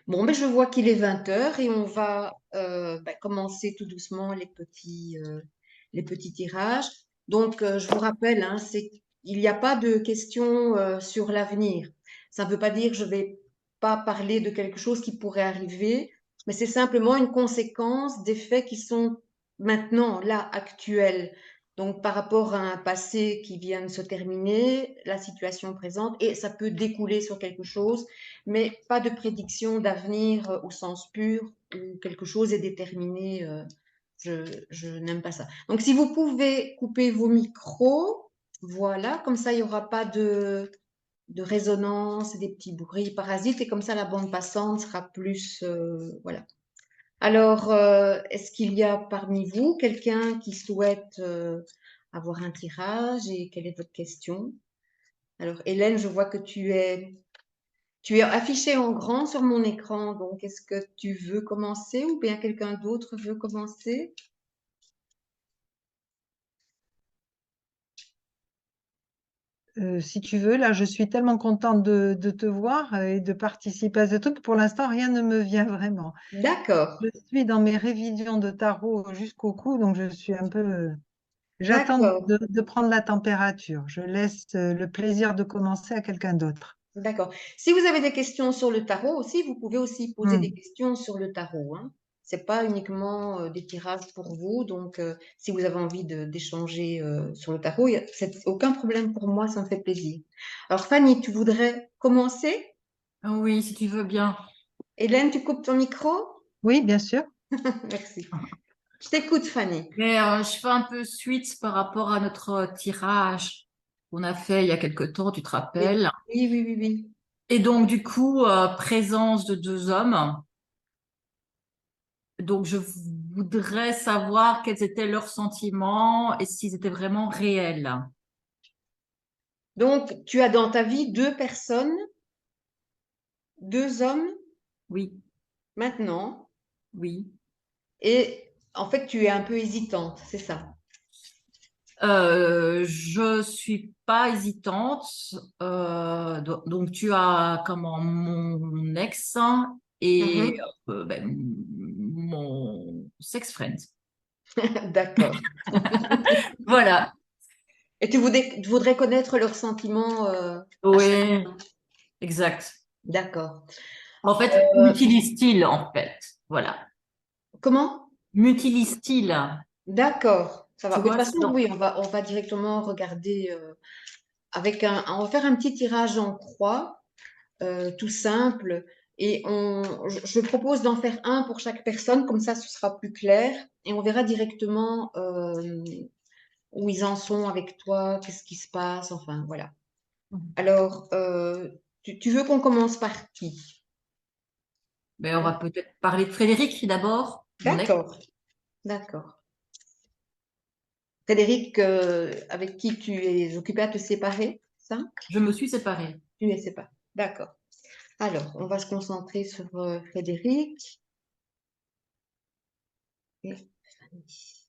Bon, mais je vois qu'il est 20 heures et on va commencer tout doucement les petits tirages. Donc, je vous rappelle, hein, il n'y a pas de questions sur l'avenir. Ça ne veut pas dire que je vais pas parler de quelque chose qui pourrait arriver, mais c'est simplement une conséquence des faits qui sont maintenant, là, actuels. Donc, par rapport à un passé qui vient de se terminer, la situation présente, et ça peut découler sur quelque chose, mais pas de prédiction d'avenir au sens pur où quelque chose est déterminé. Je n'aime pas ça. Donc, si vous pouvez couper vos micros, voilà, comme ça, il n'y aura pas de résonance, des petits bruits parasites, et comme ça, la bande passante sera plus, voilà. Alors, est-ce qu'il y a parmi vous quelqu'un qui souhaite avoir un tirage et quelle est votre question? Alors, Hélène, je vois que tu es affiché en grand sur mon écran, donc est-ce que tu veux commencer ou bien quelqu'un d'autre veut commencer? Si tu veux, là, je suis tellement contente de te voir et de participer à ce truc. Pour l'instant, rien ne me vient vraiment. D'accord, Je suis dans mes révisions de tarot jusqu'au cou, donc je suis un peu. J'attends d'accord, de prendre la température. Je laisse le plaisir de commencer à quelqu'un d'autre. d'accord. Si vous avez des questions sur le tarot aussi, vous pouvez aussi poser des Hmm. questions sur le tarot, hein. C'est pas uniquement des tirages pour vous, donc si vous avez envie d'échanger sur le tarot, c'est aucun problème pour moi, ça me fait plaisir. Alors Fanny, tu voudrais commencer? Oui, si tu veux bien. Hélène, tu coupes ton micro? Oui, bien sûr. Merci. Je t'écoute, Fanny. Mais je fais un peu suite par rapport à notre tirage qu'on a fait il y a quelque temps, tu te Oui, rappelles. oui, oui, oui, oui. Et donc, du coup, présence de deux hommes. Donc, je voudrais savoir quels étaient leurs sentiments et s'ils étaient vraiment réels. Donc, tu as dans ta vie deux personnes, deux hommes Oui, maintenant, oui. et en fait, tu es un peu hésitante, c'est ça. Je suis pas hésitante. Donc, tu as comment mon ex et Mhm. mon sex friend. D'accord. Voilà. Et tu voudrais connaître leurs sentiments à Oui, chacun. exact. D'accord. En fait, m'utilise-t-il en fait? Voilà. Comment? M'utilise-t-il? D'accord, ça va. Tu Mais de vois, toute c'est façon, oui, on va directement regarder on va faire un petit tirage en croix, tout simple. Et je propose d'en faire un pour chaque personne, comme ça ce sera plus clair. Et on verra directement où ils en sont avec toi, qu'est-ce qui se passe, enfin voilà. Alors, tu veux qu'on commence par qui? Mais on va peut-être parler de Frédéric d'abord, mon ex. D'accord, d'accord. Frédéric, avec qui tu es occupé à te séparer, ça? Je me suis séparée. Tu es séparé. D'accord. Alors, on va se concentrer sur Frédéric et Fanny.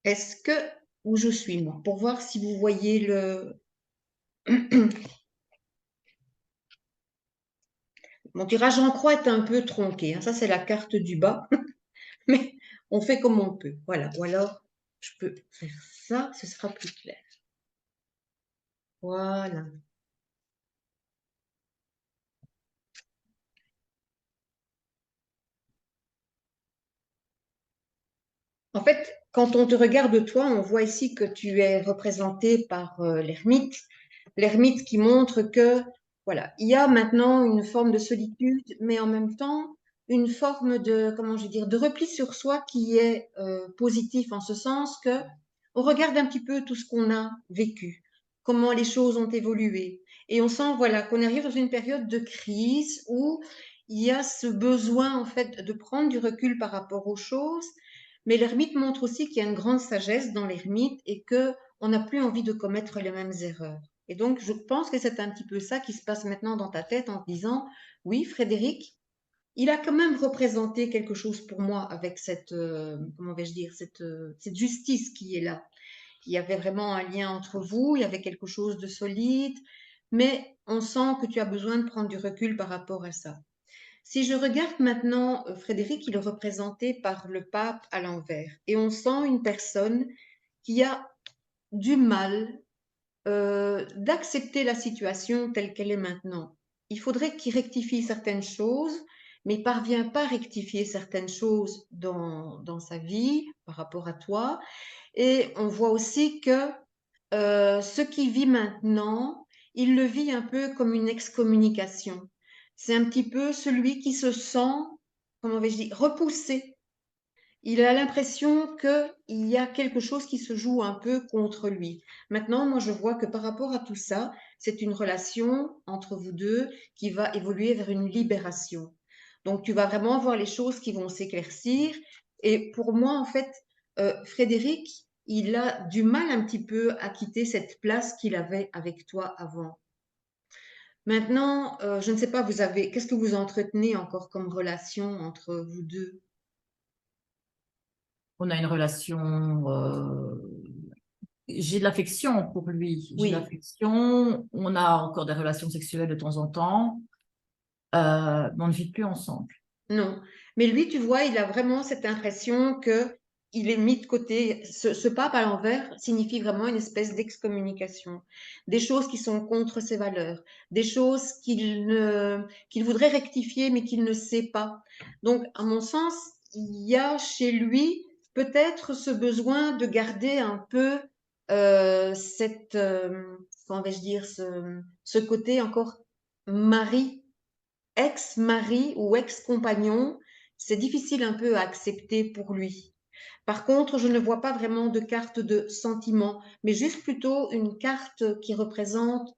Est-ce que, où je suis moi, pour voir si vous voyez Mon tirage en croix est un peu tronqué, hein. Ça, c'est la carte du bas, mais on fait comme on peut. Voilà. Ou alors, je peux faire ça, ce sera plus clair. Voilà. En fait, quand on te regarde toi, on voit ici que tu es représenté par l'ermite. L'ermite qui montre que, voilà, il y a maintenant une forme de solitude, mais en même temps, une forme de, comment je veux dire, de repli sur soi qui est positif en ce sens que on regarde un petit peu tout ce qu'on a vécu. comment les choses ont évolué. Et on sent, voilà, qu'on arrive dans une période de crise où il y a ce besoin, en fait, de prendre du recul par rapport aux choses. Mais l'ermite montre aussi qu'il y a une grande sagesse dans l'ermite et que on n'a plus envie de commettre les mêmes erreurs. Et donc, je pense que c'est un petit peu ça qui se passe maintenant dans ta tête en te disant, oui, Frédéric, il a quand même représenté quelque chose pour moi avec cette, comment vais-je dire, cette justice qui est là. Il y avait vraiment un lien entre vous, il y avait quelque chose de solide, mais on sent que tu as besoin de prendre du recul par rapport à ça. Si je regarde maintenant, Frédéric, il est représenté par le pape à l'envers, et on sent une personne qui a du mal d'accepter la situation telle qu'elle est maintenant. Il faudrait qu'il rectifie certaines choses, mais il ne parvient pas à rectifier certaines choses dans sa vie par rapport à toi. Et on voit aussi que ce qu'il vit maintenant, il le vit un peu comme une excommunication. C'est un petit peu celui qui se sent, comment vais-je dire, repoussé. Il a l'impression qu'il y a quelque chose qui se joue un peu contre lui. Maintenant, moi, je vois que par rapport à tout ça, c'est une relation entre vous deux qui va évoluer vers une libération. Donc, tu vas vraiment voir les choses qui vont s'éclaircir. Et pour moi, en fait, Frédéric, il a du mal un petit peu à quitter cette place qu'il avait avec toi avant. Maintenant, je ne sais pas, qu'est-ce que vous entretenez encore comme relation entre vous deux? On a une relation, j'ai de l'affection pour lui, j'ai de Oui. l'affection, on a encore des relations sexuelles de temps en temps, mais on ne vit plus ensemble. Non. Mais lui, tu vois, il a vraiment cette impression que il est mis de côté. Ce pape à l'envers signifie vraiment une espèce d'excommunication. Des choses qui sont contre ses valeurs, des choses qu'il voudrait rectifier, mais qu'il ne sait pas. Donc, à mon sens, il y a chez lui peut-être ce besoin de garder un peu comment vais-je dire, ce côté encore mari ex-mari ou ex-compagnon, c'est difficile un peu à accepter pour lui. Par contre, je ne vois pas vraiment de carte de sentiment, mais juste plutôt une carte qui représente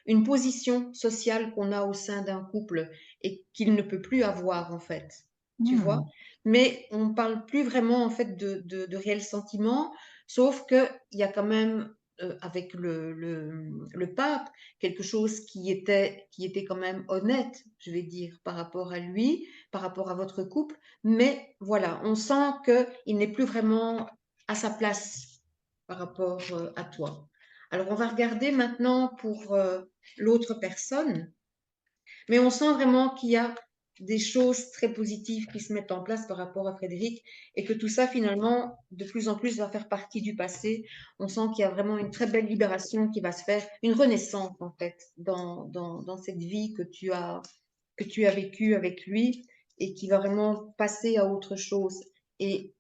une position sociale qu'on a au sein d'un couple et qu'il ne peut plus avoir en fait. Tu vois? Hmm. Mais on ne parle plus vraiment en fait de réels sentiments, sauf qu'il y a quand même avec le pape quelque chose qui était quand même honnête, je vais dire, par rapport à lui, par rapport à votre couple. Mais voilà, on sent qu'il n'est plus vraiment à sa place par rapport à toi. Alors, on va regarder maintenant pour l'autre personne, mais on sent vraiment qu'il y a des choses très positives qui se mettent en place par rapport à Frédéric et que tout ça, finalement, de plus en plus va faire partie du passé. On sent qu'il y a vraiment une très belle libération qui va se faire, une renaissance, en fait, dans cette vie que tu as vécue avec lui et qui va vraiment passer à autre chose. Et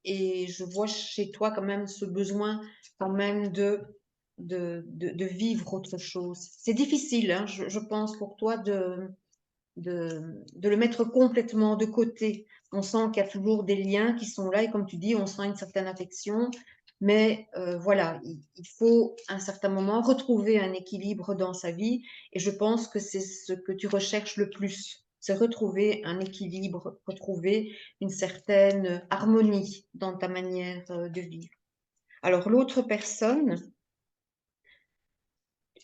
je vois chez toi quand même ce besoin quand même de vivre autre chose. C'est difficile, hein, je pense, pour toi de le mettre complètement de côté. On sent qu'il y a toujours des liens qui sont là et comme tu dis, on sent une certaine affection. Mais voilà, il faut à un certain moment retrouver un équilibre dans sa vie et je pense que c'est ce que tu recherches le plus. C'est retrouver un équilibre, retrouver une certaine harmonie dans ta manière de vivre. Alors l'autre personne,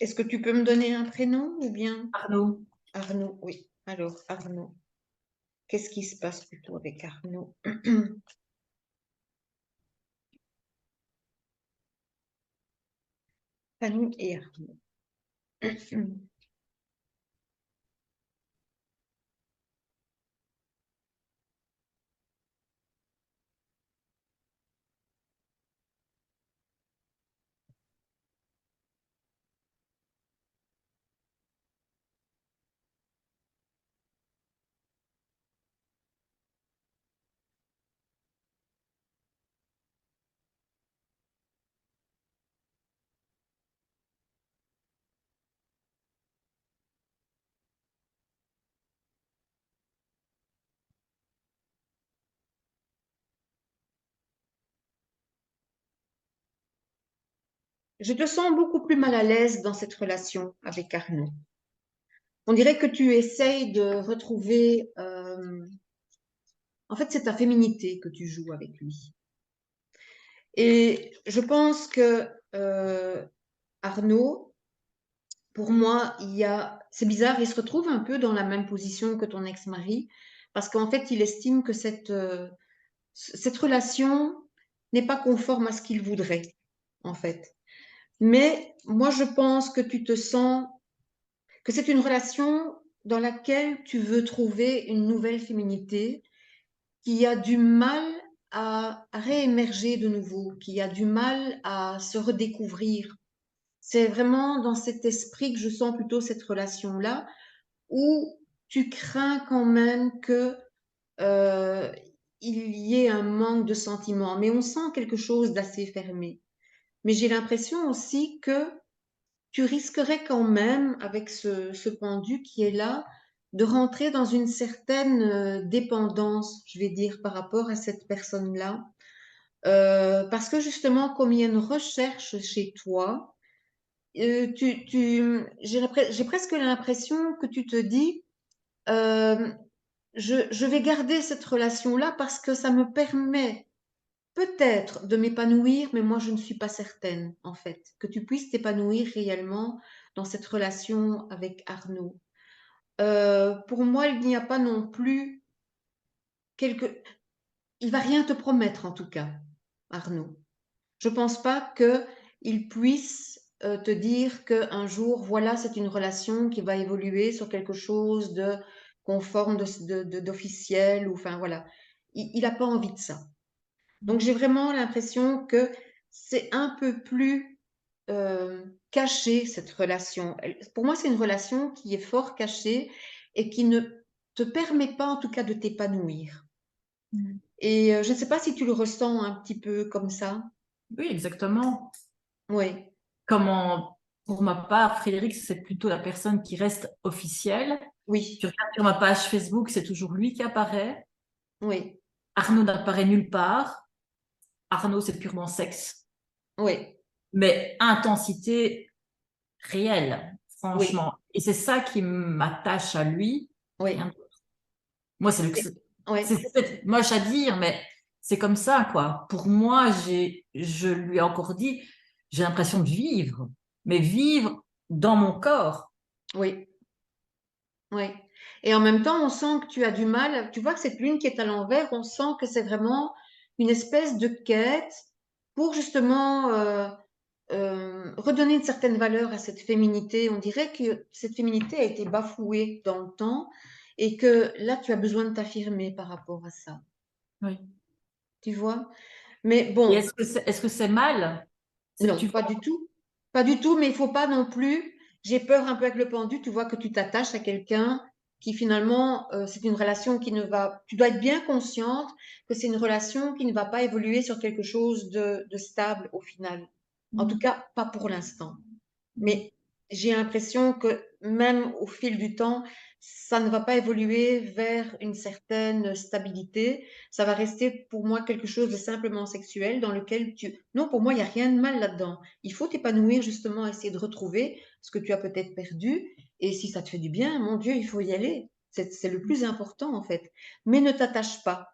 est-ce que tu peux me donner un prénom ou bien Arnaud, Arnaud? Oui, alors Arnaud. Qu'est-ce qui se passe plutôt avec Arnaud? Fanny et Arnaud. je te sens beaucoup plus mal à l'aise dans cette relation avec Arnaud. On dirait que tu essayes de retrouver, en fait, c'est ta féminité que tu joues avec lui. Et je pense que Arnaud, pour moi, c'est bizarre, il se retrouve un peu dans la même position que ton ex-mari, parce qu'en fait, il estime que cette relation n'est pas conforme à ce qu'il voudrait, en fait. Mais moi, je pense que tu te sens, que c'est une relation dans laquelle tu veux trouver une nouvelle féminité qui a du mal à réémerger de nouveau, qui a du mal à se redécouvrir. C'est vraiment dans cet esprit que je sens plutôt cette relation-là, où tu crains quand même que il y ait un manque de sentiments, mais on sent quelque chose d'assez fermé. Mais j'ai l'impression aussi que tu risquerais quand même, avec ce pendu qui est là, de rentrer dans une certaine dépendance, je vais dire, par rapport à cette personne-là. Parce que justement, comme il y a une recherche chez toi, j'ai presque l'impression que tu te dis, euh, je vais garder cette relation-là parce que ça me permet peut-être de m'épanouir, mais moi je ne suis pas certaine en fait que tu puisses t'épanouir réellement dans cette relation avec Arnaud. Pour moi, il n'y a pas non plus quelque... Il va rien te promettre en tout cas, Arnaud. Je pense pas qu'il puisse te dire qu'un jour, voilà, c'est une relation qui va évoluer sur quelque chose de conforme, d'officiel, ou enfin voilà. Il n'a pas envie de ça. Donc j'ai vraiment l'impression que c'est un peu plus caché cette relation. Pour moi, c'est une relation qui est fort cachée et qui ne te permet pas en tout cas de t'épanouir. Mm. Et je ne sais pas si tu le ressens un petit peu comme ça. Oui, exactement. Oui, Comment, pour ma part, Frédéric, c'est plutôt la personne qui reste officielle. Tu oui, regardes sur ma page Facebook, c'est toujours lui qui apparaît. oui, Arnaud n'apparaît nulle part. Arnaud, c'est purement sexe. oui, Mais intensité réelle, oui, franchement. Et c'est ça qui m'attache à lui. Rien oui, d'autre. Moi, et- oui, c'est peut-être moche à dire, mais c'est comme ça, quoi. Pour moi, je lui ai encore dit, j'ai l'impression de vivre, mais vivre dans mon corps. oui, oui. Et en même temps, on sent que tu as du mal. Tu vois que cette lune qui est à l'envers, on sent que c'est vraiment une espèce de quête pour justement redonner une certaine valeur à cette féminité. On dirait que cette féminité a été bafouée dans le temps et que là, tu as besoin de t'affirmer par rapport à ça. Oui. Tu vois? Mais Et bon, est-ce que c'est mal? non, Tu pas vois, du tout. Pas du tout, mais il faut pas non plus. J'ai peur un peu avec le pendu, tu vois, que tu t'attaches à quelqu'un qui finalement, c'est une relation qui ne va. Tu dois être bien consciente que c'est une relation qui ne va pas évoluer sur quelque chose de stable au final. En tout cas, pas pour l'instant. Mais j'ai l'impression que même au fil du temps, ça ne va pas évoluer vers une certaine stabilité. Ça va rester pour moi quelque chose de simplement sexuel dans lequel tu... Non, pour moi, il n'y a rien de mal là-dedans. Il faut t'épanouir justement, essayer de retrouver ce que tu as peut-être perdu. Et si ça te fait du bien, mon Dieu, il faut y aller. C'est le plus important en fait. Mais ne t'attache pas.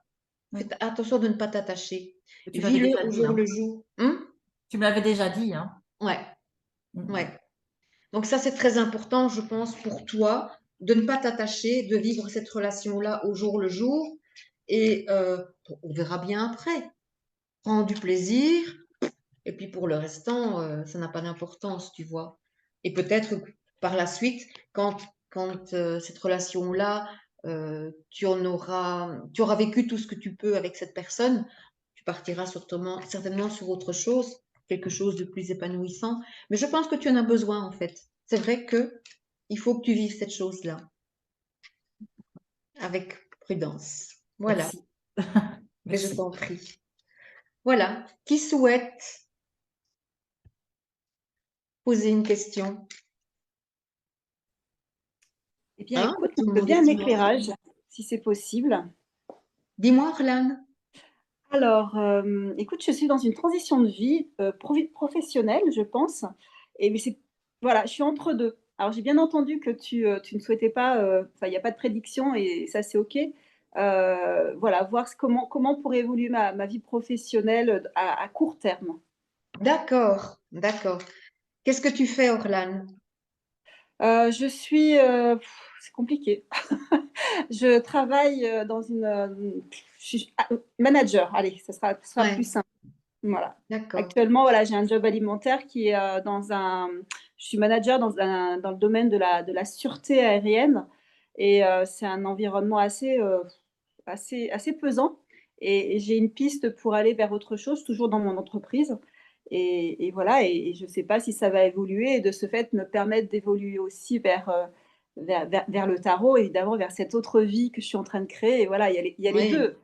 Fais oui. attention de ne pas t'attacher. Tu m'avais Vis-le déjà au dit, jour hein. le jour. Hum. Tu me l'avais déjà dit, hein. Ouais, Mm. ouais. Donc ça, c'est très important, je pense, pour toi, de ne pas t'attacher, de vivre cette relation-là au jour le jour. Et on verra bien après. Prends du plaisir. Et puis pour le restant, ça n'a pas d'importance, tu vois. Et peut-être que par la suite, quand cette relation-là, tu auras vécu tout ce que tu peux avec cette personne, tu partiras certainement sur autre chose, quelque chose de plus épanouissant. Mais je pense que tu en as besoin, en fait. C'est vrai que il faut que tu vives cette chose-là avec prudence. Voilà. Merci. Mais je Merci. t'en prie. Voilà. Qui souhaite poser une question? Eh bien, Hein? écoute, Tout le je veux monde bien est un timide. éclairage, si c'est possible. Dis-moi, Orlane. Alors, écoute, je suis dans une transition de vie professionnelle, je pense. Mais voilà, je suis entre deux. Alors, j'ai bien entendu que tu ne souhaitais pas, enfin, il n'y a pas de prédiction et ça, c'est OK. Voilà, voir comment pourrait évoluer ma vie professionnelle à court terme. D'accord, d'accord. Qu'est-ce que tu fais, Orlan? Je suis, c'est compliqué. Je travaille dans je suis manager. Allez, ce sera plus Ouais, simple. Voilà. d'accord. Actuellement, voilà, j'ai un job alimentaire qui est je suis manager dans le domaine de la sûreté aérienne et c'est un environnement assez pesant et j'ai une piste pour aller vers autre chose, toujours dans mon entreprise. Et voilà, et je ne sais pas si ça va évoluer et de ce fait me permettre d'évoluer aussi vers le tarot, évidemment, vers cette autre vie que je suis en train de créer. Et voilà, il y a les Oui. deux.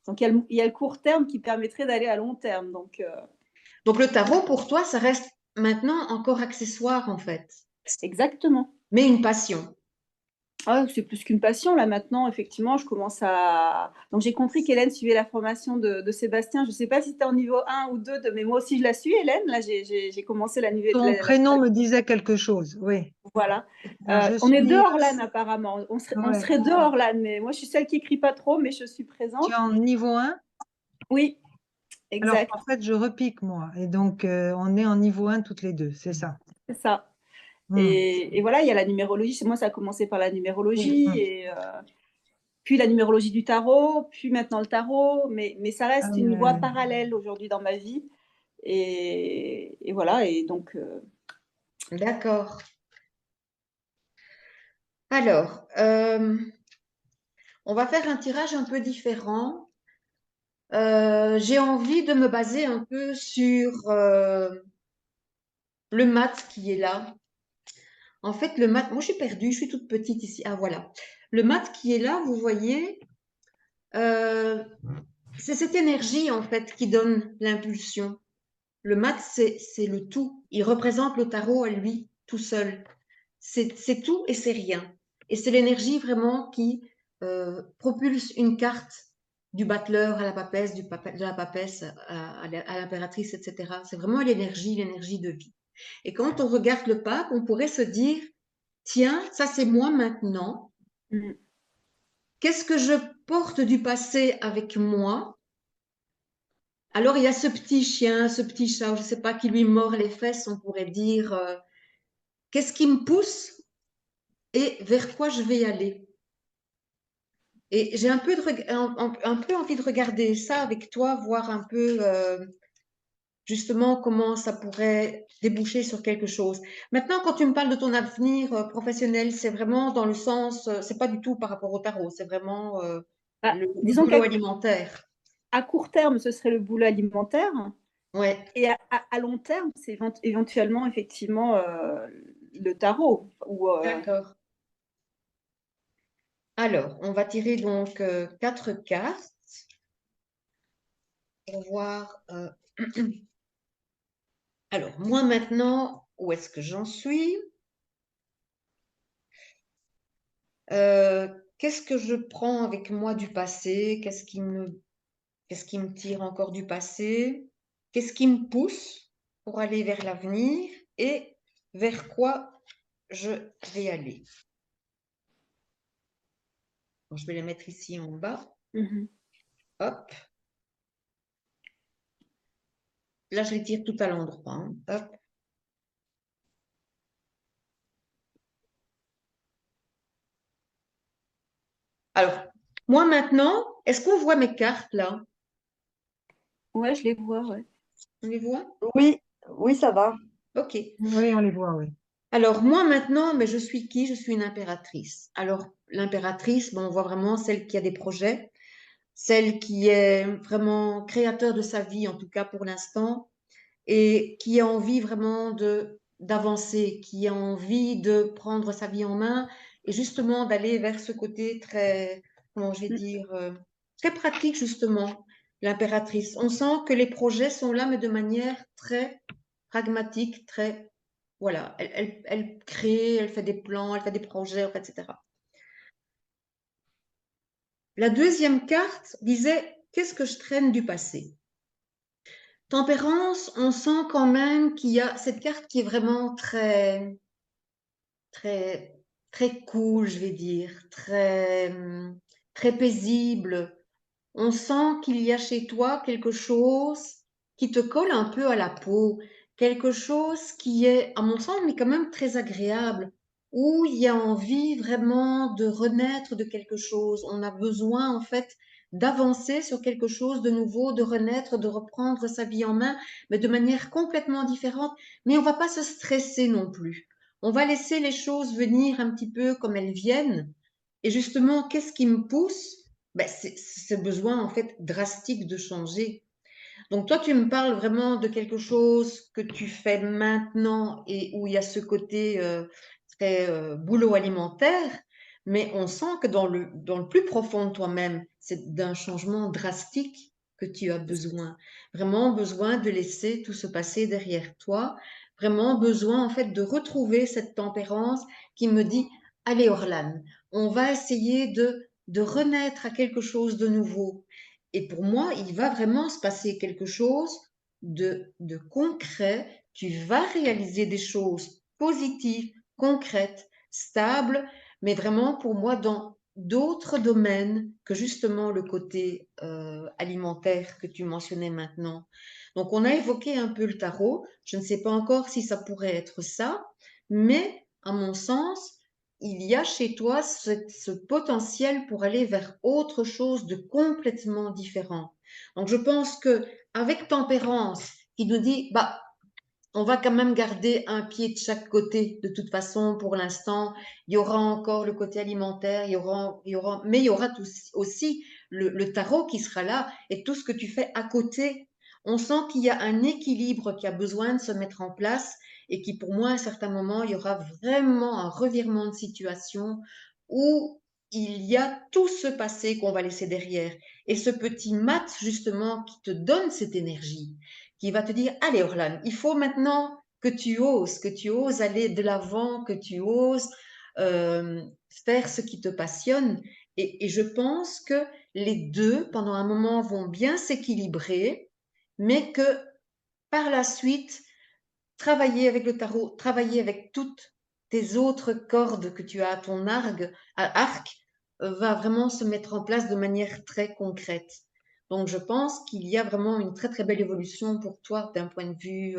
Donc, il y a le court terme qui permettrait d'aller à long terme. Donc, Donc le tarot, pour toi, ça reste maintenant encore accessoire, en fait, exactement. mais une passion. Ah, c'est plus qu'une passion, là, maintenant, effectivement, je commence à... Donc, j'ai compris qu'Hélène suivait la formation de Sébastien. Je ne sais pas si c'était en niveau 1 ou 2, mais moi aussi, je la suis, Hélène. Là, j'ai commencé la nouvelle... Ton prénom me disait quelque chose, oui. Voilà. Alors, je On est deux suis, Orlan, apparemment. On ouais, serait deux Orlan, mais moi, je suis celle qui écrit pas trop, mais je suis tu es présente. en niveau 1. Oui, Alors exact, qu'en fait, je repique, moi. Et donc, on est en niveau 1 toutes les deux, c'est ça. c'est ça. Hmm. Et voilà, il y a la numérologie. Moi, ça a commencé par la Oui. numérologie, et puis la numérologie du tarot, puis maintenant le tarot, mais ça Ah, reste une voie mais parallèle aujourd'hui dans ma vie. Et voilà, et donc, D'accord. Alors, on va faire un tirage un peu différent. J'ai envie de me baser un peu sur le mat qui est là. En fait, le mat, moi je suis perdue, je suis toute petite ici. Ah voilà. Le mat qui est là, vous voyez, euh, c'est cette énergie en fait qui donne l'impulsion. Le mat, c'est le tout. Il représente le tarot à lui, tout seul. C'est tout et c'est rien. Et c'est l'énergie vraiment qui propulse une carte du battleur à la papesse, de la papesse à l'impératrice, etc. C'est vraiment l'énergie de vie. Et quand on regarde le pape, on pourrait se dire, tiens, ça c'est moi maintenant. mm, Qu'est-ce que je porte du passé avec moi? Alors il y a ce petit chien, ce petit chat, je ne sais pas, qui lui mord les fesses, on pourrait dire, qu'est-ce qui me pousse et vers quoi je vais aller? Et j'ai un peu envie de regarder ça avec toi, voir un peu justement comment ça pourrait déboucher sur quelque chose. Maintenant, quand tu me parles de ton avenir professionnel, c'est vraiment dans le sens, c'est pas du tout par rapport au tarot, c'est vraiment bah, le disons boulot alimentaire. à court terme, ce serait le boulot alimentaire. Ouais, Et à long terme, c'est éventuellement, effectivement, le tarot. d'accord. Alors, on va tirer donc 4 cartes pour voir. Alors, moi maintenant, où est-ce que j'en suis? Euh, Qu'est-ce que je prends avec moi du passé? Qu'est-ce qui me tire encore du passé? Qu'est-ce qui me pousse pour aller vers l'avenir? Et vers quoi je vais aller? Bon, je vais les mettre ici en bas. Mhm. Hop. Là, je les tire tout à l'endroit, hein. Hop. Alors, moi maintenant, est-ce qu'on voit mes cartes là? Ouais, je les vois, ouais. On les voit? Oui, oui, ça va. Ok. oui, on les voit, oui. Alors, moi maintenant, mais je suis qui? Je suis une impératrice. Alors, l'impératrice, bon, on voit vraiment celle qui a des projets, celle qui est vraiment créateur de sa vie, en tout cas pour l'instant, et qui a envie vraiment d'avancer, qui a envie de prendre sa vie en main et justement d'aller vers ce côté très, comment je vais Mm. dire, très pratique justement, l'impératrice. On sent que les projets sont là, mais de manière très pragmatique, très, voilà, elle crée, elle fait des plans, elle fait des projets, etc. La deuxième carte disait qu'est-ce que je traîne du passé? Tempérance, on sent quand même qu'il y a cette carte qui est vraiment très, très, très cool, je vais dire, très, très paisible. On sent qu'il y a chez toi quelque chose qui te colle un peu à la peau, quelque chose qui est, à mon sens, mais quand même très agréable, où il y a envie vraiment de renaître de quelque chose. On a besoin, en fait, d'avancer sur quelque chose de nouveau, de renaître, de reprendre sa vie en main, mais de manière complètement différente. Mais on va pas se stresser non plus. On va laisser les choses venir un petit peu comme elles viennent. Et justement, qu'est-ce qui me pousse? Ben, c'est ce besoin en fait drastique de changer. Donc toi, tu me parles vraiment de quelque chose que tu fais maintenant et où il y a ce côté très boulot alimentaire, mais on sent que dans le plus profond de toi-même, c'est d'un changement drastique que tu as besoin. Vraiment besoin de laisser tout se passer derrière toi. Vraiment besoin en fait de retrouver cette tempérance qui me dit, allez Orlane, on va essayer de renaître à quelque chose de nouveau. Et pour moi, il va vraiment se passer quelque chose de concret. Tu vas réaliser des choses positives, concrètes, stables, mais vraiment pour moi dans d'autres domaines que justement le côté alimentaire que tu mentionnais maintenant. Donc on a évoqué un peu le tarot. Je ne sais pas encore si ça pourrait être ça, mais à mon sens, il y a chez toi ce potentiel pour aller vers autre chose de complètement différent. Donc, je pense que avec tempérance, qui nous dit, bah, on va quand même garder un pied de chaque côté. De toute façon, pour l'instant, il y aura encore le côté alimentaire, mais il y aura aussi le tarot qui sera là et tout ce que tu fais à côté. On sent qu'il y a un équilibre qui a besoin de se mettre en place et qui, pour moi, à un certain moment, il y aura vraiment un revirement de situation où il y a tout ce passé qu'on va laisser derrière. Et ce petit mat, justement, qui te donne cette énergie, qui va te dire, allez Orlan, il faut maintenant que tu oses aller de l'avant, que tu oses faire ce qui te passionne. Et je pense que les deux, pendant un moment, vont bien s'équilibrer, mais que par la suite, travailler avec le tarot, travailler avec toutes tes autres cordes que tu as à arc, va vraiment se mettre en place de manière très concrète. Donc, je pense qu'il y a vraiment une très, très belle évolution pour toi d'un point de vue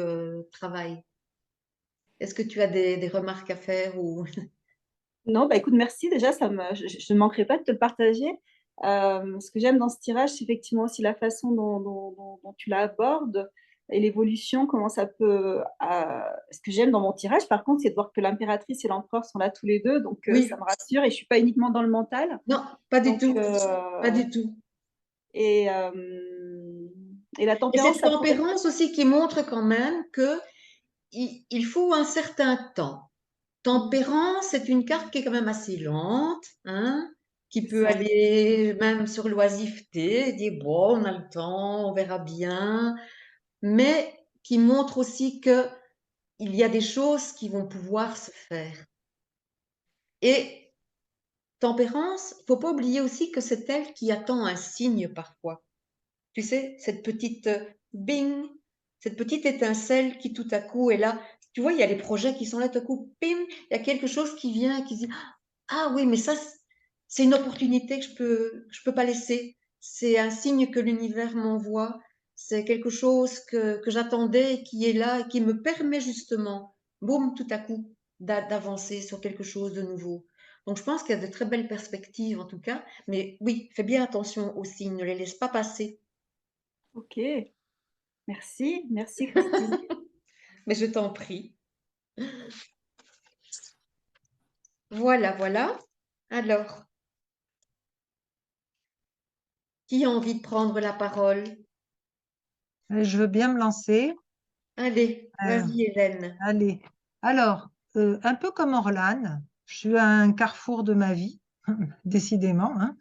travail. Est-ce que tu as des remarques à faire ou... Non, bah écoute, merci. Déjà, je ne manquerai pas de te le partager. Ce que j'aime dans ce tirage, c'est effectivement aussi la façon dont tu l'abordes et l'évolution, comment ça peut. Ce que j'aime dans mon tirage, par contre, c'est de voir que l'impératrice et l'empereur sont là tous les deux, donc ça Oui, me rassure et je ne suis pas uniquement dans le mental. non, pas du Donc, tout, pas du tout. et, et la Et tempérance, cette ça pourrait. tempérance aussi qui montre quand même que il faut un certain temps. Tempérance, c'est une carte qui est quand même assez lente, hein, qui C'est peut ça. aller même sur l'oisiveté, dire bon, on a le temps, on verra bien, mais qui montre aussi que il y a des choses qui vont pouvoir se faire. Et tempérance, il faut pas oublier aussi que c'est elle qui attend un signe parfois. Tu sais, cette petite bing, cette petite étincelle qui tout à coup est là. Tu vois, il y a les projets qui sont là, tout à coup, bing, il y a quelque chose qui vient et qui dit, ah oui, mais ça, c'est une opportunité que je peux pas laisser. C'est un signe que l'univers m'envoie. C'est quelque chose que j'attendais et qui est là et qui me permet justement, boum, tout à coup, d'avancer sur quelque chose de nouveau. Donc, je pense qu'il y a de très belles perspectives en tout cas. Mais oui, fais bien attention aux signes, ne les laisse pas passer. Ok, merci, merci Christine. Mais je t'en prie. Voilà, voilà. Alors, qui a envie de prendre la parole? Je veux bien me lancer. Allez, Euh, vas-y, Hélène. allez. Alors, un peu comme Orlane, je suis à un carrefour de ma vie, décidément, hein.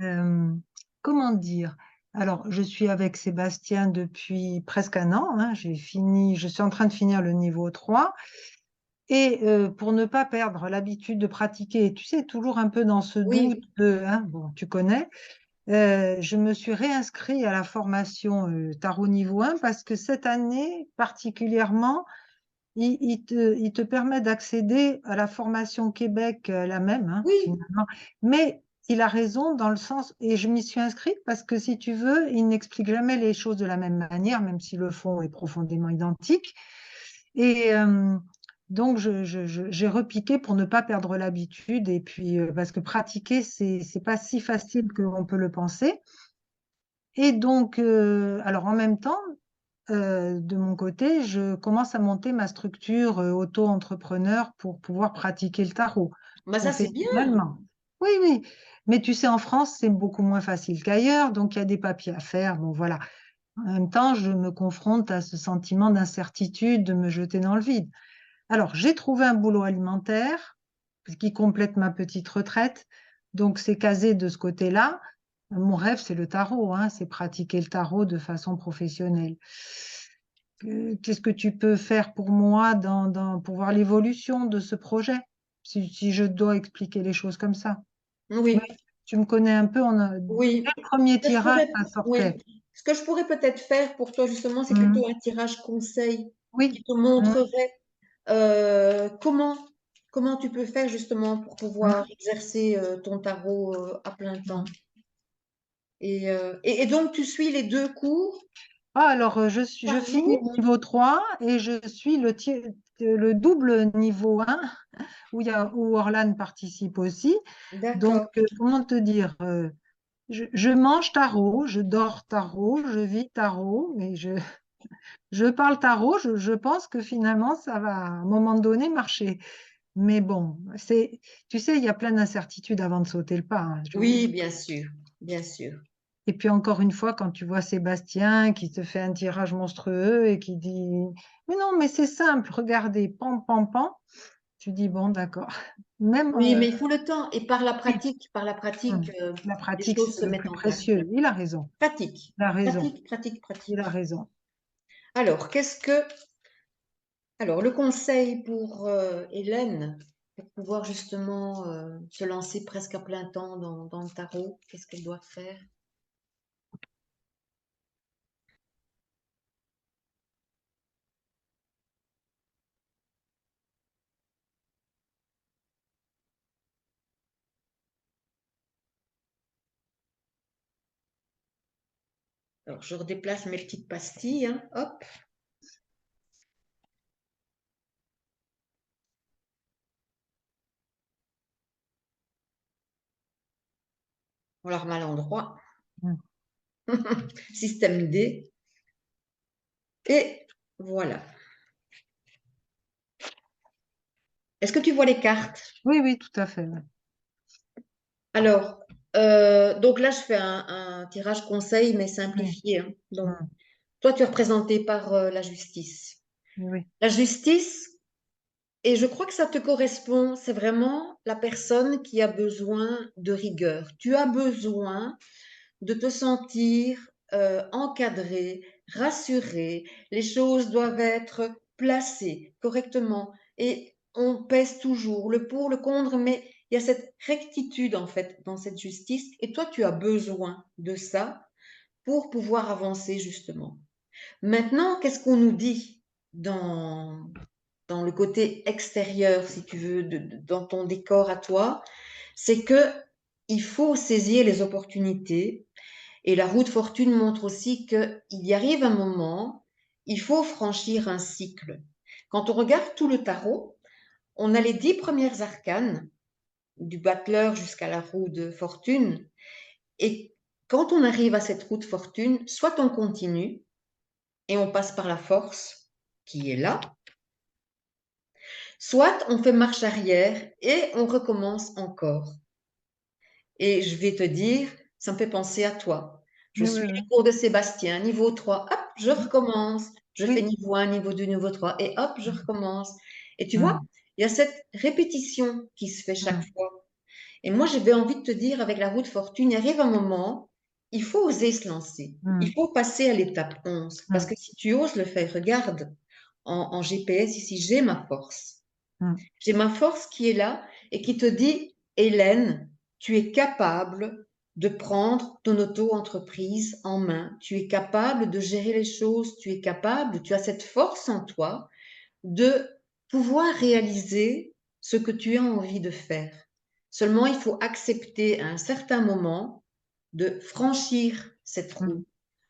Euh, comment dire? Alors, je suis avec Sébastien depuis presque un an, hein. Je suis en train de finir le niveau 3. Et pour ne pas perdre l'habitude de pratiquer, tu sais, toujours un peu dans ce Oui, doute de, hein, bon, tu connais, je me suis réinscrite à la formation tarot niveau 1 parce que cette année, particulièrement, il te permet d'accéder à la formation Québec, la même, hein, Oui, finalement. Mais il a raison dans le sens, et je m'y suis inscrite parce que si tu veux, il n'explique jamais les choses de la même manière, même si le fond est profondément identique. Et donc, j'ai repiqué pour ne pas perdre l'habitude. Et puis, parce que pratiquer, c'est pas si facile qu'on peut le penser. Et donc, alors en même temps, de mon côté, je commence à monter ma structure auto-entrepreneur pour pouvoir pratiquer le tarot bah ça c'est bien. professionnellement. Oui, oui. Mais tu sais, en France, c'est beaucoup moins facile qu'ailleurs. Donc, il y a des papiers à faire. Bon, voilà. En même temps, je me confronte à ce sentiment d'incertitude, de me jeter dans le vide. Alors, j'ai trouvé un boulot alimentaire qui complète ma petite retraite. Donc, c'est casé de ce côté-là. Mon rêve, c'est le tarot, hein, c'est pratiquer le tarot de façon professionnelle. Qu'est-ce que tu peux faire pour moi pour voir l'évolution de ce projet, si je dois expliquer les choses comme ça? Oui, Oui, tu me connais un peu, dès oui. le premier Ce que je tirage, pourrais, ça oui. sortait. Ce que je pourrais peut-être faire pour toi, justement, c'est Mhm. plutôt un tirage conseil qui Oui. te Mhm. montrerait comment tu peux faire justement pour pouvoir exercer ton tarot à plein temps. Mhm. Et donc, tu suis les 2 cours Ah, alors, je par finis jour? le niveau 3 et je suis le double niveau 1 où Orlan participe aussi. Donc, D'accord. comment te dire, je mange tarot, je dors tarot, je vis tarot, mais je parle tarot, je pense que finalement, ça va à un moment donné marcher. Mais bon, tu sais, il y a plein d'incertitudes avant de sauter le pas, hein. Oui, bien sûr, bien sûr. Et puis encore une fois, quand tu vois Sébastien qui te fait un tirage monstrueux et qui dit, mais non, mais c'est simple, regardez, pam, pam, pam, tu dis, bon, d'accord. Même, Oui, mais il faut le temps. Et oui, par la pratique, la les pratique, choses c'est se le mettent plus en place. précieux. Il a raison, Pratique, il a raison, pratique, pratique, il a pratique. raison. Alors, alors, le conseil pour Hélène, pour pouvoir justement se lancer presque à plein temps dans le tarot, qu'est-ce qu'elle doit faire? Alors, je redéplace mes petites pastilles, hein, hop. On la remet à l'endroit. Mm. Système D. Et voilà. Est-ce que tu vois les cartes? Oui, oui, tout à fait. Ouais. Alors, donc là, je fais un tirage conseil, mais Oui, simplifié, hein. Donc, mm, toi, tu es représenté par la justice. oui, La justice, et je crois que ça te correspond, c'est vraiment la personne qui a besoin de rigueur. Tu as besoin de te sentir encadré, rassuré. Les choses doivent être placées correctement et on pèse toujours le pour, le contre, mais il y a cette rectitude en fait dans cette justice et toi tu as besoin de ça pour pouvoir avancer justement. Maintenant, qu'est-ce qu'on nous dit dans le côté extérieur, si tu veux, dans ton décor à toi, c'est que il faut saisir les opportunités. Et la roue de fortune montre aussi qu'il y arrive un moment, il faut franchir un cycle. Quand on regarde tout le tarot, on a les 10 premières arcanes, du battleur jusqu'à la roue de fortune. Et quand on arrive à cette roue de fortune, soit on continue et on passe par la force qui est là, soit on fait marche arrière et on recommence encore. Et je vais te dire, ça me fait penser à toi. Je oui, suis oui, les oui. cours de Sébastien, niveau 3, hop, je recommence. Je fais Oui. niveau 1, niveau 2, niveau 3, et hop, je recommence. Et tu vois, Mm, il y a cette répétition qui se fait chaque mm, fois. Et moi, j'avais envie de te dire, avec la roue de fortune, il arrive un moment, il faut oser se lancer. Il mm, faut passer à l'étape 11. Parce mm, que si tu oses le faire, regarde, en GPS, ici, j'ai ma force. mm, J'ai ma force qui est là et qui te dit, Hélène, tu es capable de prendre ton auto-entreprise en main. Tu es capable de gérer les choses, tu es capable, tu as cette force en toi de pouvoir réaliser ce que tu as envie de faire. Seulement, il faut accepter à un certain moment de franchir cette roue,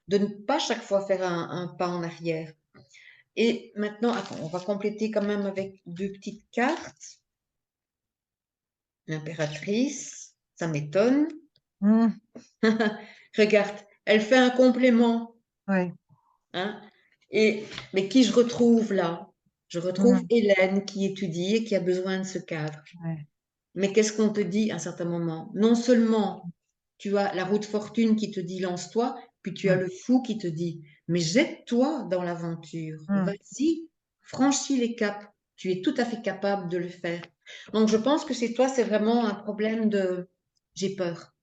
de ne pas chaque fois faire un pas en arrière. Et maintenant, attends, on va compléter quand même avec deux petites cartes. L'impératrice, ça m'étonne. Mm. Regarde, elle fait un complément. Ouais. Hein? Mais qui je retrouve là? Je retrouve Mm. Hélène qui étudie et qui a besoin de ce cadre. Ouais. Mais qu'est-ce qu'on te dit à un certain moment? Non seulement tu as la roue de fortune qui te dit lance-toi, puis tu as Mm. le fou qui te dit mais jette-toi dans l'aventure, Mm. vas-y, franchis les caps, tu es tout à fait capable de le faire. Donc je pense que chez toi, c'est vraiment un problème de j'ai peur.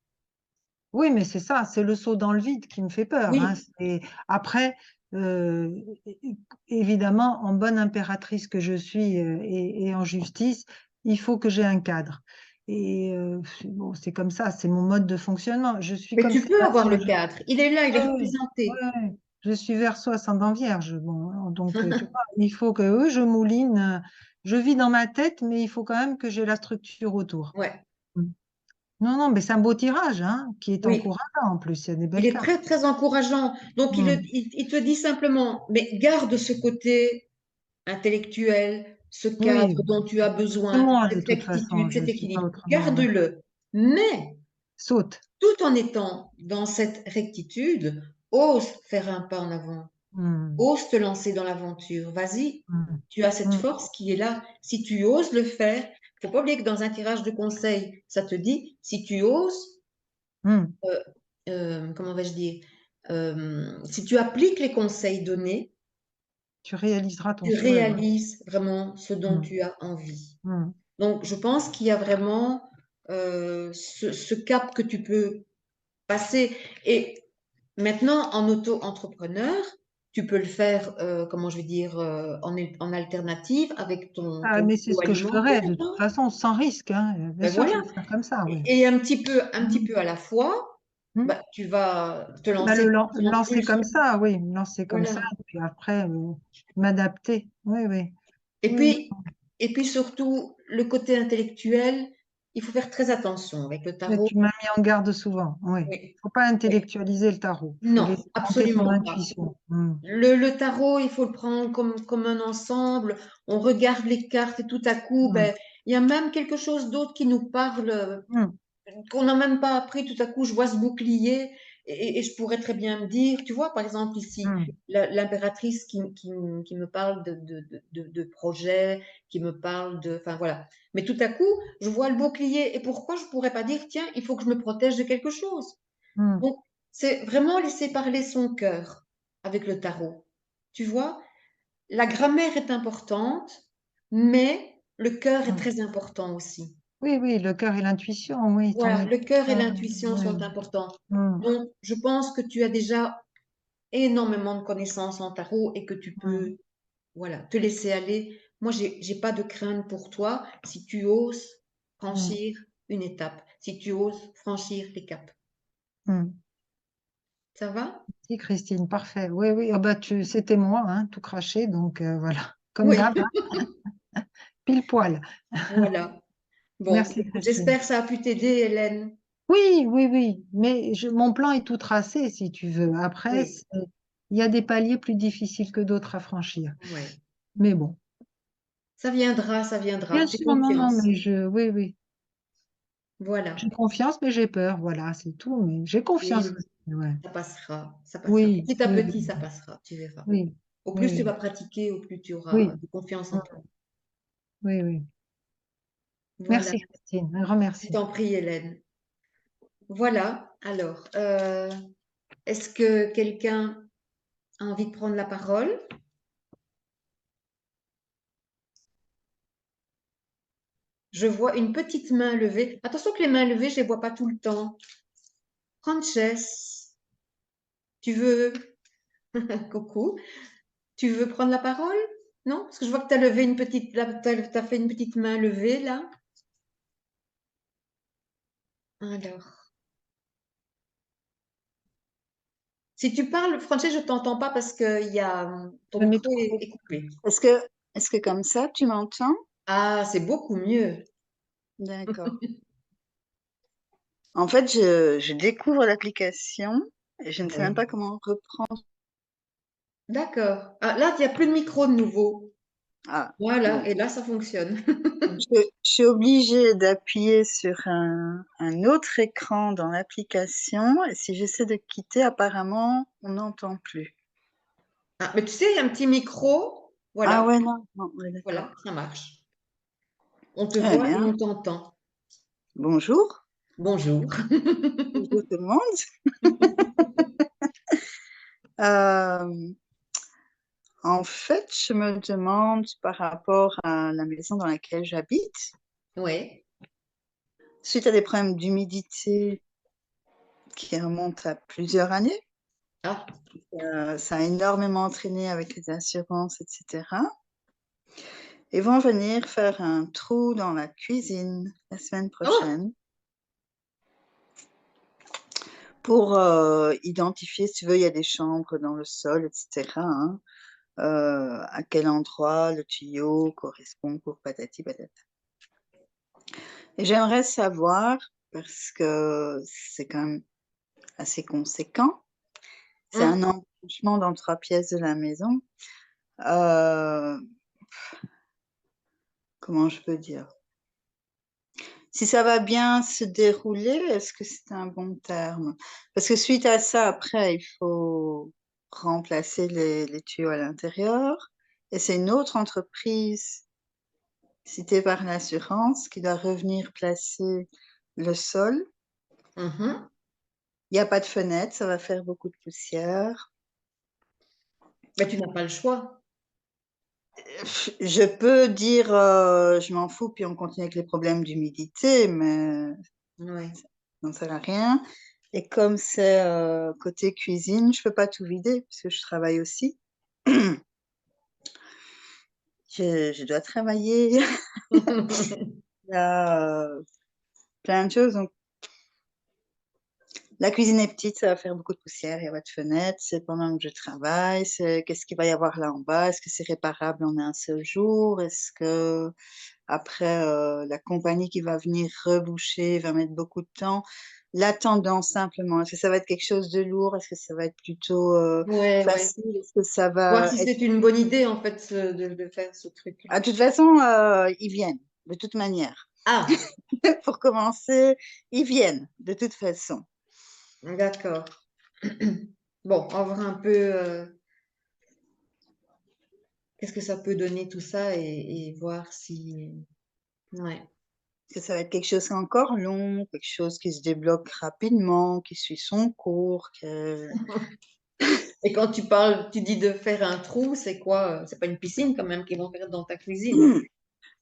Oui, mais c'est ça, c'est le saut dans le vide qui me fait peur, hein. Oui, Après, euh, évidemment, en bonne impératrice que je suis et en justice, il faut que j'ai un cadre. Et bon, c'est comme ça, c'est mon mode de fonctionnement. Je suis mais comme tu peux avoir célibataire. le cadre. Il est là, il est Oui, représenté. oui, je suis Verseau ascendant Vierge. Bon, donc, tu vois, il faut que je mouline. Je vis dans ma tête, mais il faut quand même que j'ai la structure autour. Ouais, Non, non, mais c'est un beau tirage, hein, qui est oui. encourageant en plus. Il y a des Il belles est cartes. très, très encourageant. Donc, Hmm. il te dit simplement, mais garde ce côté intellectuel, ce Oui, cadre dont tu as c'est besoin, moi de cette toute façon, rectitude, je cet ne suis pas équilibre. autrement. Ouais. Garde-le. Mais, Saute. tout en étant dans cette rectitude, ose faire un pas en avant. Hmm. Ose te lancer dans l'aventure. Vas-y, Hmm. tu as cette Hmm. force qui est là. Si tu oses le faire, il ne faut pas oublier que dans un tirage de conseil, ça te dit, si tu oses, Hmm. comment vais-je dire, si tu appliques les conseils donnés, Tu réaliseras ton tu souhait. Ouais. réalises vraiment ce dont Hmm. tu as envie. Hmm. Donc, je pense qu'il y a vraiment ce cap que tu peux passer. Et maintenant, en auto-entrepreneur, tu peux le faire, comment je vais dire, en alternative avec Ah, ton mais c'est niveau ce que je alimentaire. ferais de toute Hein. façon, sans risque, hein. Bien Ben sûr, je voilà. vais faire comme ça, oui. Et un petit Hmm. peu à la fois, Hmm. bah, tu vas te Bah, lancer de plus en lancer plus. comme ça, oui, me lancer comme ça, Voilà. et puis après, m'adapter. Oui, oui. Et Oui, puis, et puis surtout, le côté intellectuel, il faut faire très attention avec le mais tarot. tu m'as mis en garde souvent. Oui. Oui, Faut pas oui. intellectualiser le tarot. Faut Non, laisser monter son absolument pas. intuition. Hmm. Le tarot, il faut le prendre comme un ensemble. On regarde les cartes et tout à coup, Hmm. ben, il y a même quelque chose d'autre qui nous parle, Hmm. qu'on n'a même pas appris. Tout à coup, je vois ce bouclier et je pourrais très bien me dire, tu vois, par exemple ici, Hmm. l'impératrice qui me parle de projets, qui me parle de... Enfin voilà. Mais tout à coup, je vois le bouclier et pourquoi je ne pourrais pas dire, tiens, il faut que je me protège de quelque chose. Hmm. Donc, c'est vraiment laisser parler son cœur avec le tarot. Tu vois, la grammaire est importante, mais le cœur est Hmm. très important aussi. Oui, oui, le cœur et l'intuition, oui, ton Voilà, le cœur et intuition. l'intuition Oui. sont importants. Hmm. Donc, je pense que tu as déjà énormément de connaissances en tarot et que tu Hmm. peux, voilà, te laisser aller. Moi, j'ai pas de crainte pour toi si tu oses Hmm. franchir une étape, si tu oses franchir les caps. Hmm. Ça va? Si, Christine, parfait. Oui, oui. Ah bah, c'était moi, hein, tout craché, donc voilà, comme Oui, d'hab, hein, pile poil. voilà. Bon, Merci, écoute, Christine. j'espère que ça a pu t'aider, Hélène. Oui, oui, oui, mais mon plan est tout tracé, si tu veux. Après, Oui, il y a des paliers plus difficiles que d'autres à franchir. ouais. Mais bon, Ça viendra. bien J'ai sûr, non, non, confiance. mais oui, oui, j'ai Voilà. confiance, mais j'ai peur. Voilà, c'est tout. Mais j'ai confiance Oui, aussi. Ouais. ça passera. Ça passera. Oui, Petit à oui, petit, oui, ça passera. Tu verras. oui, Au plus tu oui, vas pratiquer, au plus tu auras oui, de confiance en oui, toi. oui, oui. Voilà. Merci, Christine. Un grand Je merci. t'en prie, Hélène. Voilà. Alors, est-ce que quelqu'un a envie de prendre la parole? Je vois une petite main levée. Attention que les mains levées, je ne les vois pas tout le temps. Frances, tu veux... Coucou. Tu veux prendre la parole? Non? Parce que je vois que tu as levé une petite, t'as fait une petite main levée là. Alors, Si tu parles français, je t'entends pas parce que ton Le micro micro. est coupé. Est-ce que comme ça, tu m'entends? Ah, c'est beaucoup mieux. D'accord. En fait, je découvre l'application et je ne sais même Oui. pas comment reprendre. D'accord. Ah, là, il n'y a plus de micro de nouveau. Ah, Voilà, bon. et là, ça fonctionne. Je suis obligée d'appuyer sur un autre écran dans l'application et si j'essaie de quitter, apparemment, on n'entend plus. Ah, mais tu sais, il y a un petit micro. Ah Voilà, ouais, non, non, ouais, d'accord. voilà, ça marche. On te Très voit et bien. on t'entend. Bonjour. Bonjour. Bonjour tout le monde. Euh, En fait, je me demande par rapport à la maison dans laquelle j'habite, Oui. suite à des problèmes d'humidité qui remontent à plusieurs années, Ah, ça a énormément entraîné avec les assurances, etc. Ils vont venir faire un trou dans la cuisine la semaine oh, prochaine pour identifier, si tu veux, il y a des chambres dans le sol, etc. hein, à quel endroit le tuyau correspond pour patati patata. Et j'aimerais savoir, parce que c'est quand même assez conséquent, c'est un embranchement dans 3 pièces de la maison. Euh, comment je peux dire? Si ça va bien se dérouler, est-ce que c'est un bon terme? Parce que suite à ça, après, il faut remplacer les tuyaux à l'intérieur. Et c'est une autre entreprise citée par l'assurance qui doit revenir placer le sol. mhm. Il n'y a pas de fenêtre, ça va faire beaucoup de poussière. Mais tu n'as pas le choix. Je peux dire je m'en fous, puis on continue avec les problèmes d'humidité, mais Oui. ça n'en sert à rien. Et comme c'est côté cuisine, je peux pas tout vider parce que je travaille aussi. Je dois travailler. Il y a plein de choses. Donc, la cuisine est petite, ça va faire beaucoup de poussière, il n'y a pas de fenêtre. C'est pendant que je travaille. C'est qu'est-ce qu'il va y avoir là en bas? Est-ce que c'est réparable en un seul jour? Est-ce que après, la compagnie qui va venir reboucher va mettre beaucoup de temps? L'attendant simplement, est-ce que ça va être quelque chose de lourd? Est-ce que ça va être plutôt Ouais, ouais. facile? Est-ce que ça Voir va si être... c'est une bonne idée, en fait, de faire ce truc. Ah, de toute façon, ils viennent, de toute manière. Ah, Pour commencer, ils viennent, de toute façon. d'accord. Bon, on va voir un peu qu'est-ce que ça peut donner tout ça et voir si. Ouais. Est-ce que ça va être quelque chose qui est encore long, quelque chose qui se débloque rapidement, qui suit son cours, que... Et quand tu parles, tu dis de faire un trou, c'est quoi? C'est pas une piscine quand même qu'ils vont faire dans ta cuisine.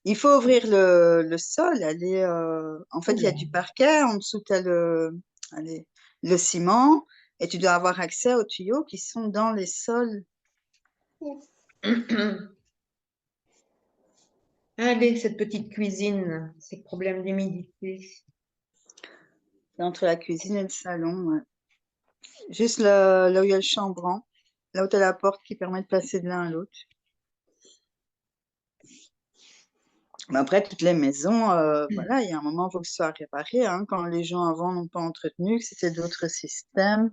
Il faut ouvrir le sol. Aller, en fait, il y a du Oula. parquet. En dessous, tu as allez, le ciment. Et tu dois avoir accès aux tuyaux qui sont dans les sols. Allez, cette petite cuisine, ces problèmes d'humidité. Entre la cuisine et le salon. Ouais. Juste là où il y a le chambranle. Là où tu as la porte qui permet de passer de l'un à l'autre. Mais après, toutes les maisons, voilà, il y a un moment, il faut que ce soit réparé. Hein. Quand les gens avant n'ont pas entretenu, que c'était d'autres systèmes.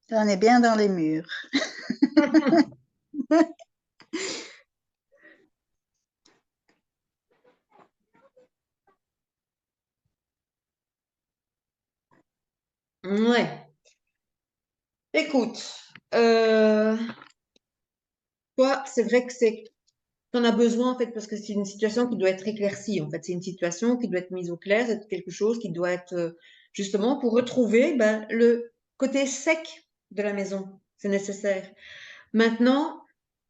Ça en est bien dans les murs. Ouais. Écoute, euh, toi, c'est vrai que t'en as besoin en fait parce que c'est une situation qui doit être éclaircie. En fait, c'est une situation qui doit être mise au clair, c'est quelque chose qui doit être justement pour retrouver ben, le côté sec de la maison. C'est nécessaire. Maintenant,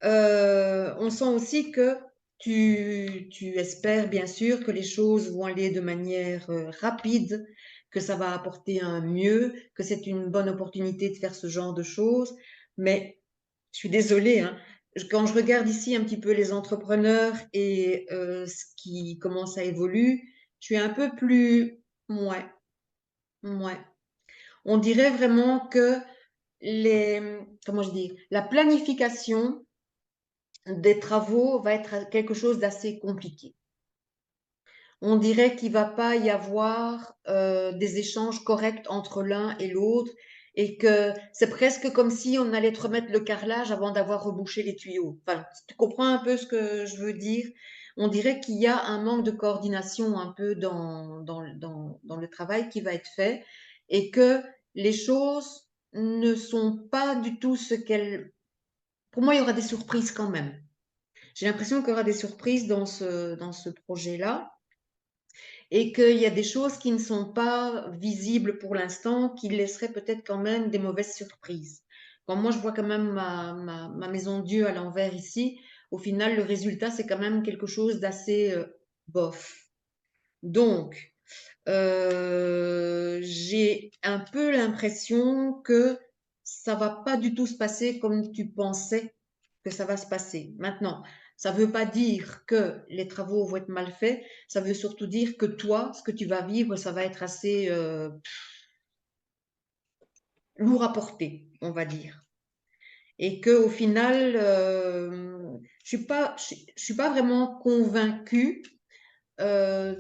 on sent aussi que tu espères bien sûr que les choses vont aller de manière rapide, que ça va apporter un mieux, que c'est une bonne opportunité de faire ce genre de choses. Mais je suis désolée, hein, quand je regarde ici un petit peu les entrepreneurs et comment ça évolue, je suis un peu plus, ouais, ouais. On dirait vraiment que comment je dis, la planification des travaux va être quelque chose d'assez compliqué. On dirait qu'il ne va pas y avoir des échanges corrects entre l'un et l'autre et que c'est presque comme si on allait te remettre le carrelage avant d'avoir rebouché les tuyaux. Enfin, tu comprends un peu ce que je veux dire? On dirait qu'il y a un manque de coordination un peu dans le travail qui va être fait et que les choses ne sont pas du tout ce qu'elles... Pour moi, il y aura des surprises quand même. J'ai l'impression qu'il y aura des surprises dans ce projet-là et qu'il y a des choses qui ne sont pas visibles pour l'instant, qui laisseraient peut-être quand même des mauvaises surprises. Quand moi, je vois quand même ma maison de Dieu à l'envers ici, au final, le résultat, c'est quand même quelque chose d'assez bof. Donc, j'ai un peu l'impression que ça va pas du tout se passer comme tu pensais que ça va se passer. Maintenant, ça veut pas dire que les travaux vont être mal faits, ça veut surtout dire que toi, ce que tu vas vivre, ça va être assez lourd à porter, on va dire. Et que au final, je suis pas vraiment convaincue euh,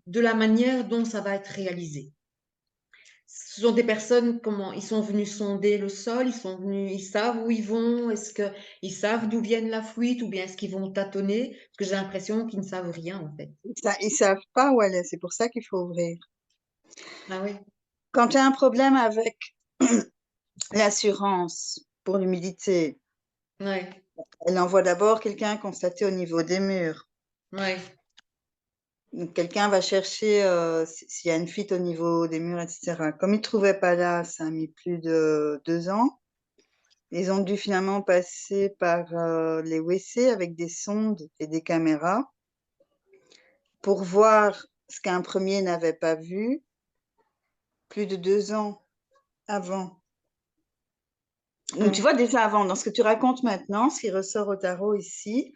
de la manière dont ça va être réalisé. Ce sont des personnes, comment, ils sont venus sonder le sol, ils savent où ils vont, est-ce qu'ils savent d'où viennent la fuite ou bien est-ce qu'ils vont tâtonner? Parce que j'ai l'impression qu'ils ne savent rien en fait. Ils savent pas où elle est, c'est pour ça qu'il faut ouvrir. Ah oui, Quand tu as un problème avec l'assurance pour l'humidité, ouais, elle envoie d'abord quelqu'un constater au niveau des murs. ouais, Donc, quelqu'un va chercher s'il y a une fuite au niveau des murs, etc. Comme ils ne trouvaient pas là, ça a mis plus de 2 ans. Ils ont dû finalement passer par les WC avec des sondes et des caméras pour voir ce qu'un premier n'avait pas vu plus de 2 ans avant. Donc, tu ouais, vois déjà avant, dans ce que tu racontes maintenant, ce qui ressort au tarot ici,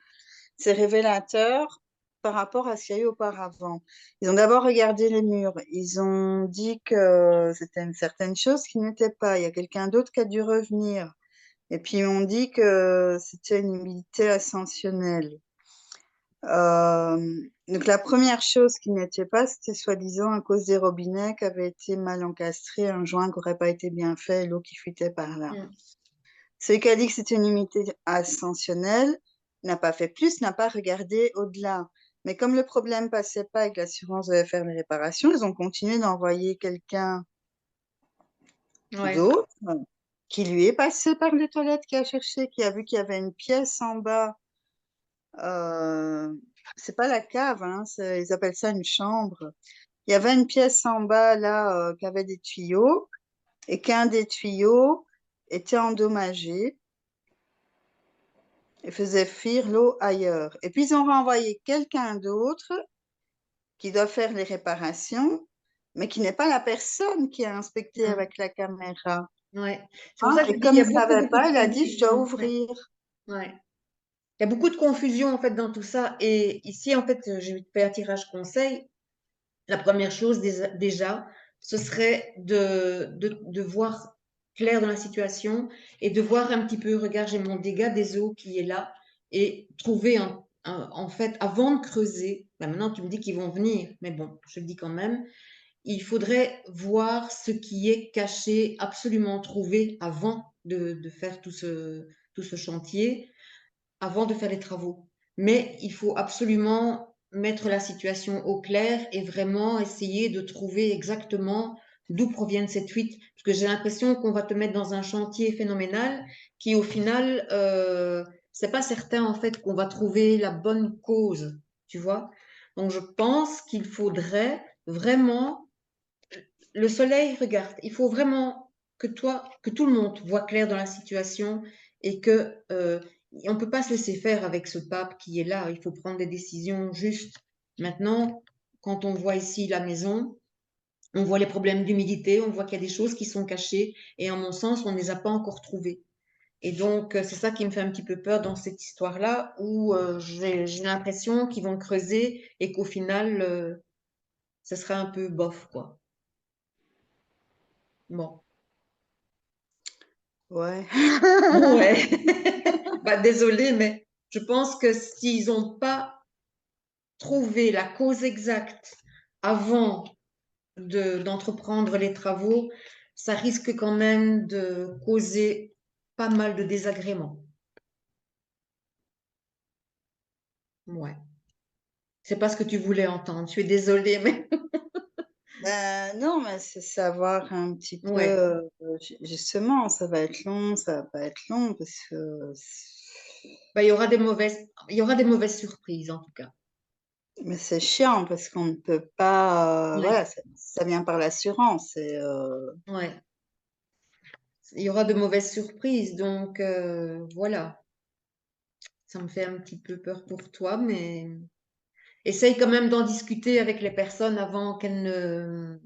c'est révélateur par rapport à ce qu'il y a eu auparavant. Ils ont d'abord regardé les murs. Ils ont dit que c'était une certaine chose qui n'était pas. Il y a quelqu'un d'autre qui a dû revenir. Et puis, on dit que c'était une humidité ascensionnelle. Donc, la première chose qui n'était pas, c'était soi-disant à cause des robinets qui avaient été mal encastrés, un joint qui n'aurait pas été bien fait, l'eau qui fuitait par là. mm, Celui qui a dit que c'était une humidité ascensionnelle n'a pas fait plus, n'a pas regardé au-delà. Mais comme le problème passait pas et que l'assurance devait faire les réparations, ils ont continué d'envoyer quelqu'un ouais, d'autre qui lui est passé par les toilettes, qui a cherché, qui a vu qu'il y avait une pièce en bas. C'est pas la cave, hein, ils appellent ça une chambre. Il y avait une pièce en bas là qui avait des tuyaux et qu'un des tuyaux était endommagé et faisait fuir l'eau ailleurs. Et puis ils ont renvoyé quelqu'un d'autre qui doit faire les réparations, mais qui n'est pas la personne qui a inspecté mm, avec la caméra. ouais. C'est pour Hein? ça que je Et dis, il comme y il a ne beaucoup, savait beaucoup de pas, il a dit, je dois confusion. Ouais, ouvrir. ouais. Il y a beaucoup de confusion en fait dans tout ça. Et ici, en fait, je vais te faire un tirage conseil. La première chose déjà, ce serait de voir clair dans la situation et de voir un petit peu, regarde, j'ai mon dégât des eaux qui est là et trouver en fait, avant de creuser, ben maintenant tu me dis qu'ils vont venir, mais bon, je le dis quand même, il faudrait voir ce qui est caché, absolument trouver avant de faire tout ce chantier avant de faire les travaux. Mais il faut absolument mettre la situation au clair et vraiment essayer de trouver exactement d'où proviennent cette fuite. Parce que j'ai l'impression qu'on va te mettre dans un chantier phénoménal qui, au final, c'est pas certain en fait qu'on va trouver la bonne cause, tu vois. Donc je pense qu'il faudrait vraiment le soleil, regarde, il faut vraiment que toi, que tout le monde voit clair dans la situation et que on ne peut pas se laisser faire avec ce pape qui est là. Il faut prendre des décisions justes. Maintenant, quand on voit ici la maison, on voit les problèmes d'humidité, on voit qu'il y a des choses qui sont cachées et en mon sens, on ne les a pas encore trouvées. Et donc, c'est ça qui me fait un petit peu peur dans cette histoire-là, où j'ai l'impression qu'ils vont creuser et qu'au final, ce sera un peu bof, quoi. Bon. Ouais. Ouais. Bah, désolée, mais je pense que s'ils n'ont pas trouvé la cause exacte avant d'entreprendre les travaux, ça risque quand même de causer pas mal de désagréments. Ouais. C'est pas ce que tu voulais entendre. Je suis désolée, mais Ben, non, mais c'est savoir un petit peu, ouais. justement, ça va être long, ça va pas être long, parce que, Bah, il y aura des mauvaises surprises en tout cas. mais c'est chiant, parce qu'on ne peut pas, Ouais. voilà, ça vient par l'assurance, et Ouais. Il y aura de mauvaises surprises, donc voilà. Ça me fait un petit peu peur pour toi, mais essaye quand même d'en discuter avec les personnes avant qu'elles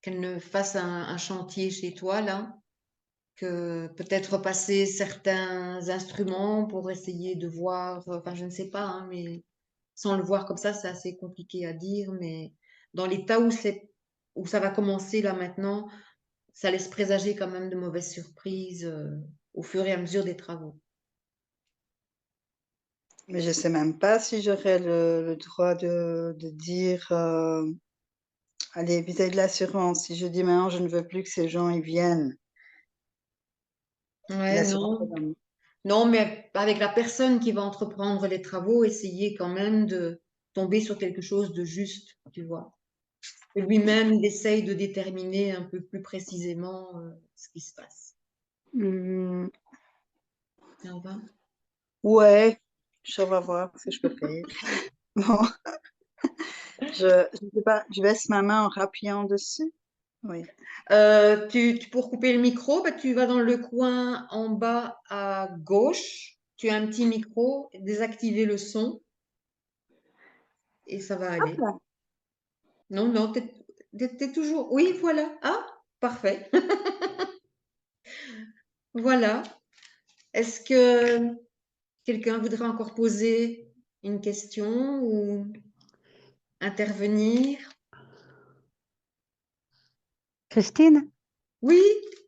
ne fassent un chantier chez toi, là. Que peut-être repasser certains instruments pour essayer de voir, enfin je ne sais pas, hein, mais sans le voir comme ça, c'est assez compliqué à dire, mais dans l'état où ça va commencer là maintenant, ça laisse présager quand même de mauvaises surprises au fur et à mesure des travaux. mais je sais même pas si j'aurais le droit de dire, allez, vis-à-vis de l'assurance, si je dis maintenant, je ne veux plus que ces gens y viennent, Ouais, l'assurance, non. Non, mais avec la personne qui va entreprendre les travaux, essayer quand même de tomber sur quelque chose de juste, tu vois. Et lui-même, il essaye de déterminer un peu plus précisément ce qui se passe. Ça va? ouais, je vais voir ce que je peux faire. Bon, je sais pas, je baisse ma main en rappuyant dessus. Oui. Pour couper le micro, bah, tu vas dans le coin en bas à gauche. Tu as un petit micro, désactiver le son et ça va aller. Là. Non, non, t'es toujours. Oui, voilà. Ah, parfait. Voilà. Est-ce que quelqu'un voudrait encore poser une question ou intervenir? Christine? Oui,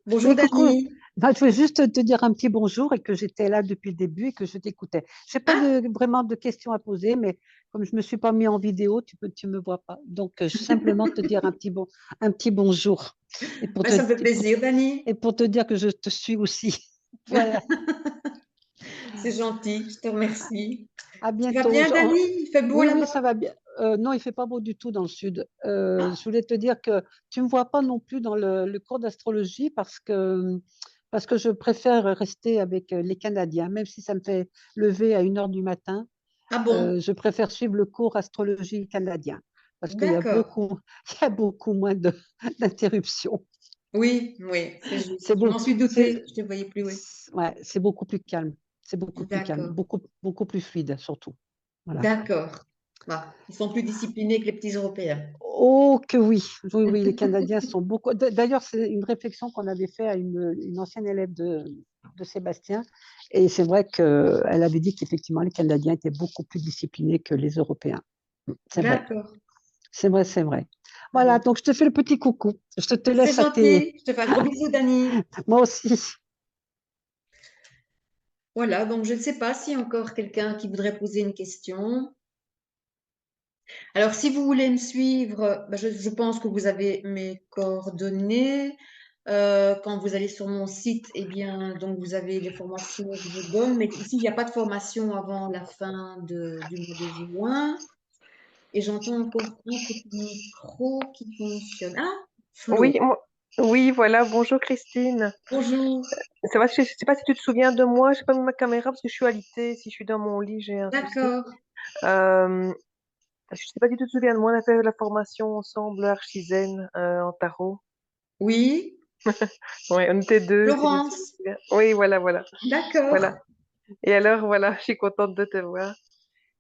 bonjour Oui, coucou. Dani. Ben, je voulais juste te dire un petit bonjour et que j'étais là depuis le début et que je t'écoutais. Je n'ai pas Ah, vraiment de questions à poser, mais comme je ne me suis pas mis en vidéo, tu me vois pas. Donc, simplement te dire un petit bonjour et bah, ça me fait plaisir, Dani. et pour te dire que je te suis aussi. Voilà. C'est gentil, je te remercie. À Tu vas bientôt. bien, Dani? Il fait beau Oui, oui, là-bas? ça va bien. Non, il fait pas beau du tout dans le sud. Je voulais te dire que tu me vois pas non plus dans le cours d'astrologie parce que je préfère rester avec les Canadiens, même si ça me fait lever à 1 heure du matin. Ah bon? Je préfère suivre le cours astrologie canadien parce qu'il y a D'accord. il y a beaucoup moins d'interruptions. Oui, oui, c'est juste. C'est Je beau, m'en suis doutée, je ne te voyais plus, oui. ouais, c'est beaucoup plus calme. C'est beaucoup plus calme, D'accord, beaucoup plus fluide surtout. Voilà. d'accord. Bah, ils sont plus disciplinés que les petits Européens. Oh que oui, oui, oui, les Canadiens sont beaucoup. D'ailleurs, c'est une réflexion qu'on avait fait à une ancienne élève de Sébastien, et c'est vrai qu'elle avait dit qu'effectivement les Canadiens étaient beaucoup plus disciplinés que les Européens. C'est vrai, D'accord. c'est vrai, c'est vrai. Voilà, Bon. donc je te fais le petit coucou. Je te C'est laisse à tes. gentil. Je te fais un gros bisou, Dani. Moi aussi. Voilà, donc je ne sais pas s'il y a encore quelqu'un qui voudrait poser une question. Alors, si vous voulez me suivre, bah, je pense que vous avez mes coordonnées. Quand vous allez sur mon site, eh bien, donc vous avez les formations que je donne. Mais ici, il n'y a pas de formation avant la fin du mois de juin. Et j'entends encore un petit micro qui fonctionne. Ah, Flo, Oui, oui, voilà, bonjour Christine. bonjour. Ça va, je ne sais pas si tu te souviens de moi, je n'ai pas mis ma caméra parce que je suis alitée. Si je suis dans mon lit, j'ai un souci. D'accord. Je ne sais pas si tu te souviens de moi, on a fait la formation ensemble Archizen en tarot. Oui, Ouais, on était deux, si je me souviens Florence, bien. Oui, voilà, voilà, d'accord. voilà. Et alors, voilà, je suis contente de te voir.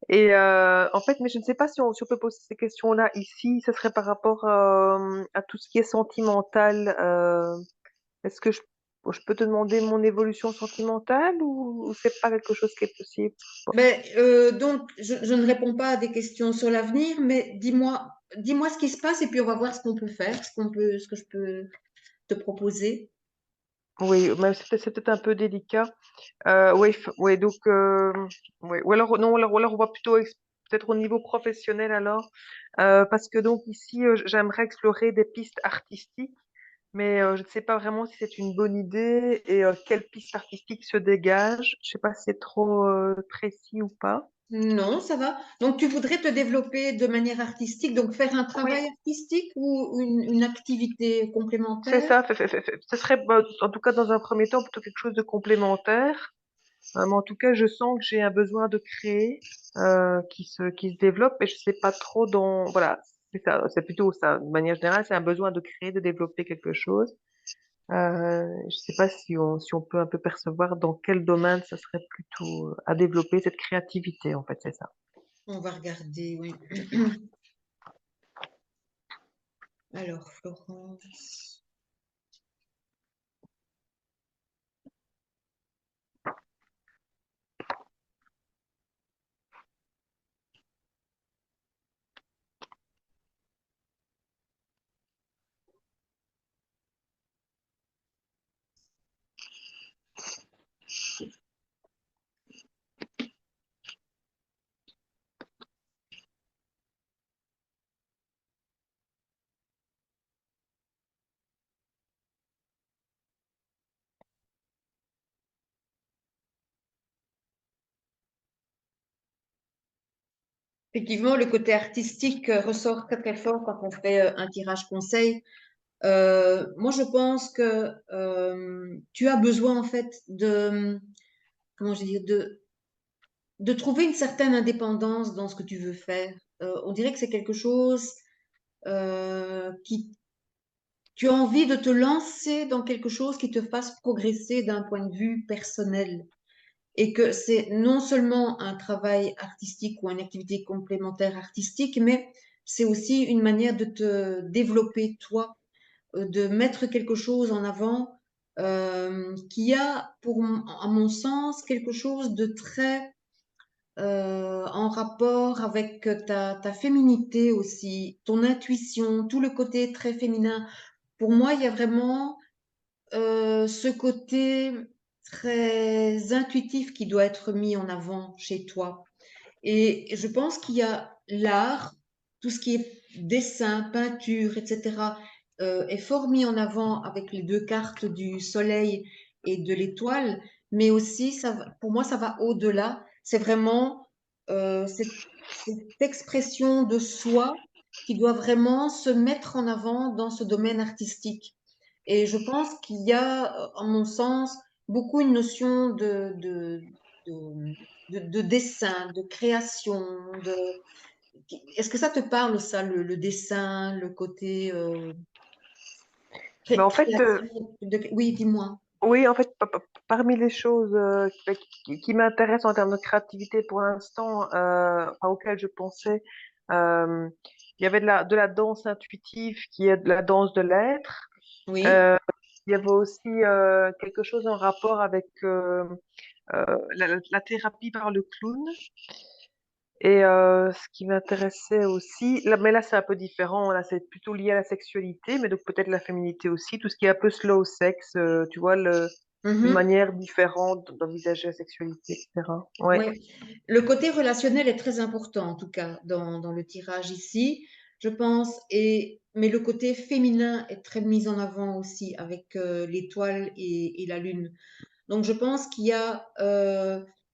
Et en fait, mais je ne sais pas si on peut poser ces questions-là ici. Ce serait par rapport à tout ce qui est sentimental. Est-ce que je peux te demander mon évolution sentimentale ou c'est pas quelque chose qui est possible? Mais, donc, je ne réponds pas à des questions sur l'avenir, mais dis-moi ce qui se passe et puis on va voir ce qu'on peut faire, ce que je peux te proposer. Oui, mais c'est peut-être un peu délicat. Oui, oui, donc, oui. Ou alors, non, ou alors on va plutôt peut-être au niveau professionnel alors, parce que donc ici, j'aimerais explorer des pistes artistiques, mais je ne sais pas vraiment si c'est une bonne idée et quelle piste artistique se dégage. Je ne sais pas si c'est trop précis ou pas. Non, ça va. Donc, tu voudrais te développer de manière artistique, donc faire un Oui, travail artistique ou une activité c'est complémentaire? ça. Ce serait, bah, en tout cas, dans un premier temps, plutôt quelque chose de complémentaire. Mais en tout cas, je sens que j'ai un besoin de créer qui se développe, mais je sais pas trop dans. Voilà, c'est ça, c'est plutôt ça. De manière générale, c'est un besoin de créer, de développer quelque chose. Je sais pas si on peut un peu percevoir dans quel domaine ça serait plutôt à développer cette créativité, en fait, c'est ça. On va regarder, oui. Alors, Florence. Effectivement, le côté artistique ressort très très fort quand on fait un tirage conseil. Moi, je pense que tu as besoin en fait comment je vais dire, de trouver une certaine indépendance dans ce que tu veux faire. On dirait que c'est quelque chose qui tu as envie de te lancer dans quelque chose qui te fasse progresser d'un point de vue personnel et que c'est non seulement un travail artistique ou une activité complémentaire artistique, mais c'est aussi une manière de te développer toi, de mettre quelque chose en avant qui a, à mon sens, quelque chose de très en rapport avec ta féminité aussi, ton intuition, tout le côté très féminin. Pour moi, il y a vraiment ce côté très intuitif qui doit être mis en avant chez toi. Et je pense qu'il y a l'art, tout ce qui est dessin, peinture, etc., est fort mis en avant avec les deux cartes du soleil et de l'étoile, mais aussi, pour moi, ça va au-delà. C'est vraiment cette expression de soi qui doit vraiment se mettre en avant dans ce domaine artistique. Et je pense qu'il y a, en mon sens, beaucoup une notion de, de dessin, de création, de... Est-ce que ça te parle, ça, le dessin, le côté Mais en fait, création Oui, dis-moi. oui, en fait, parmi les choses qui m'intéressent en termes de créativité pour l'instant, enfin, auxquelles je pensais, euh, il y avait de la danse intuitive qui est de la danse de l'être. Oui. Euh, il y avait aussi quelque chose en rapport avec la thérapie par le clown. Et ce qui m'intéressait aussi, là, mais là c'est un peu différent, là c'est plutôt lié à la sexualité, mais donc peut-être la féminité aussi, tout ce qui est un peu slow sex, tu vois, une Mhm. manière différente d'envisager la sexualité, etc. Ouais. Oui. Le côté relationnel est très important, en tout cas, dans le tirage ici, je pense. Mais le côté féminin est très mis en avant aussi avec l'étoile et la lune. Donc, je pense qu'il y a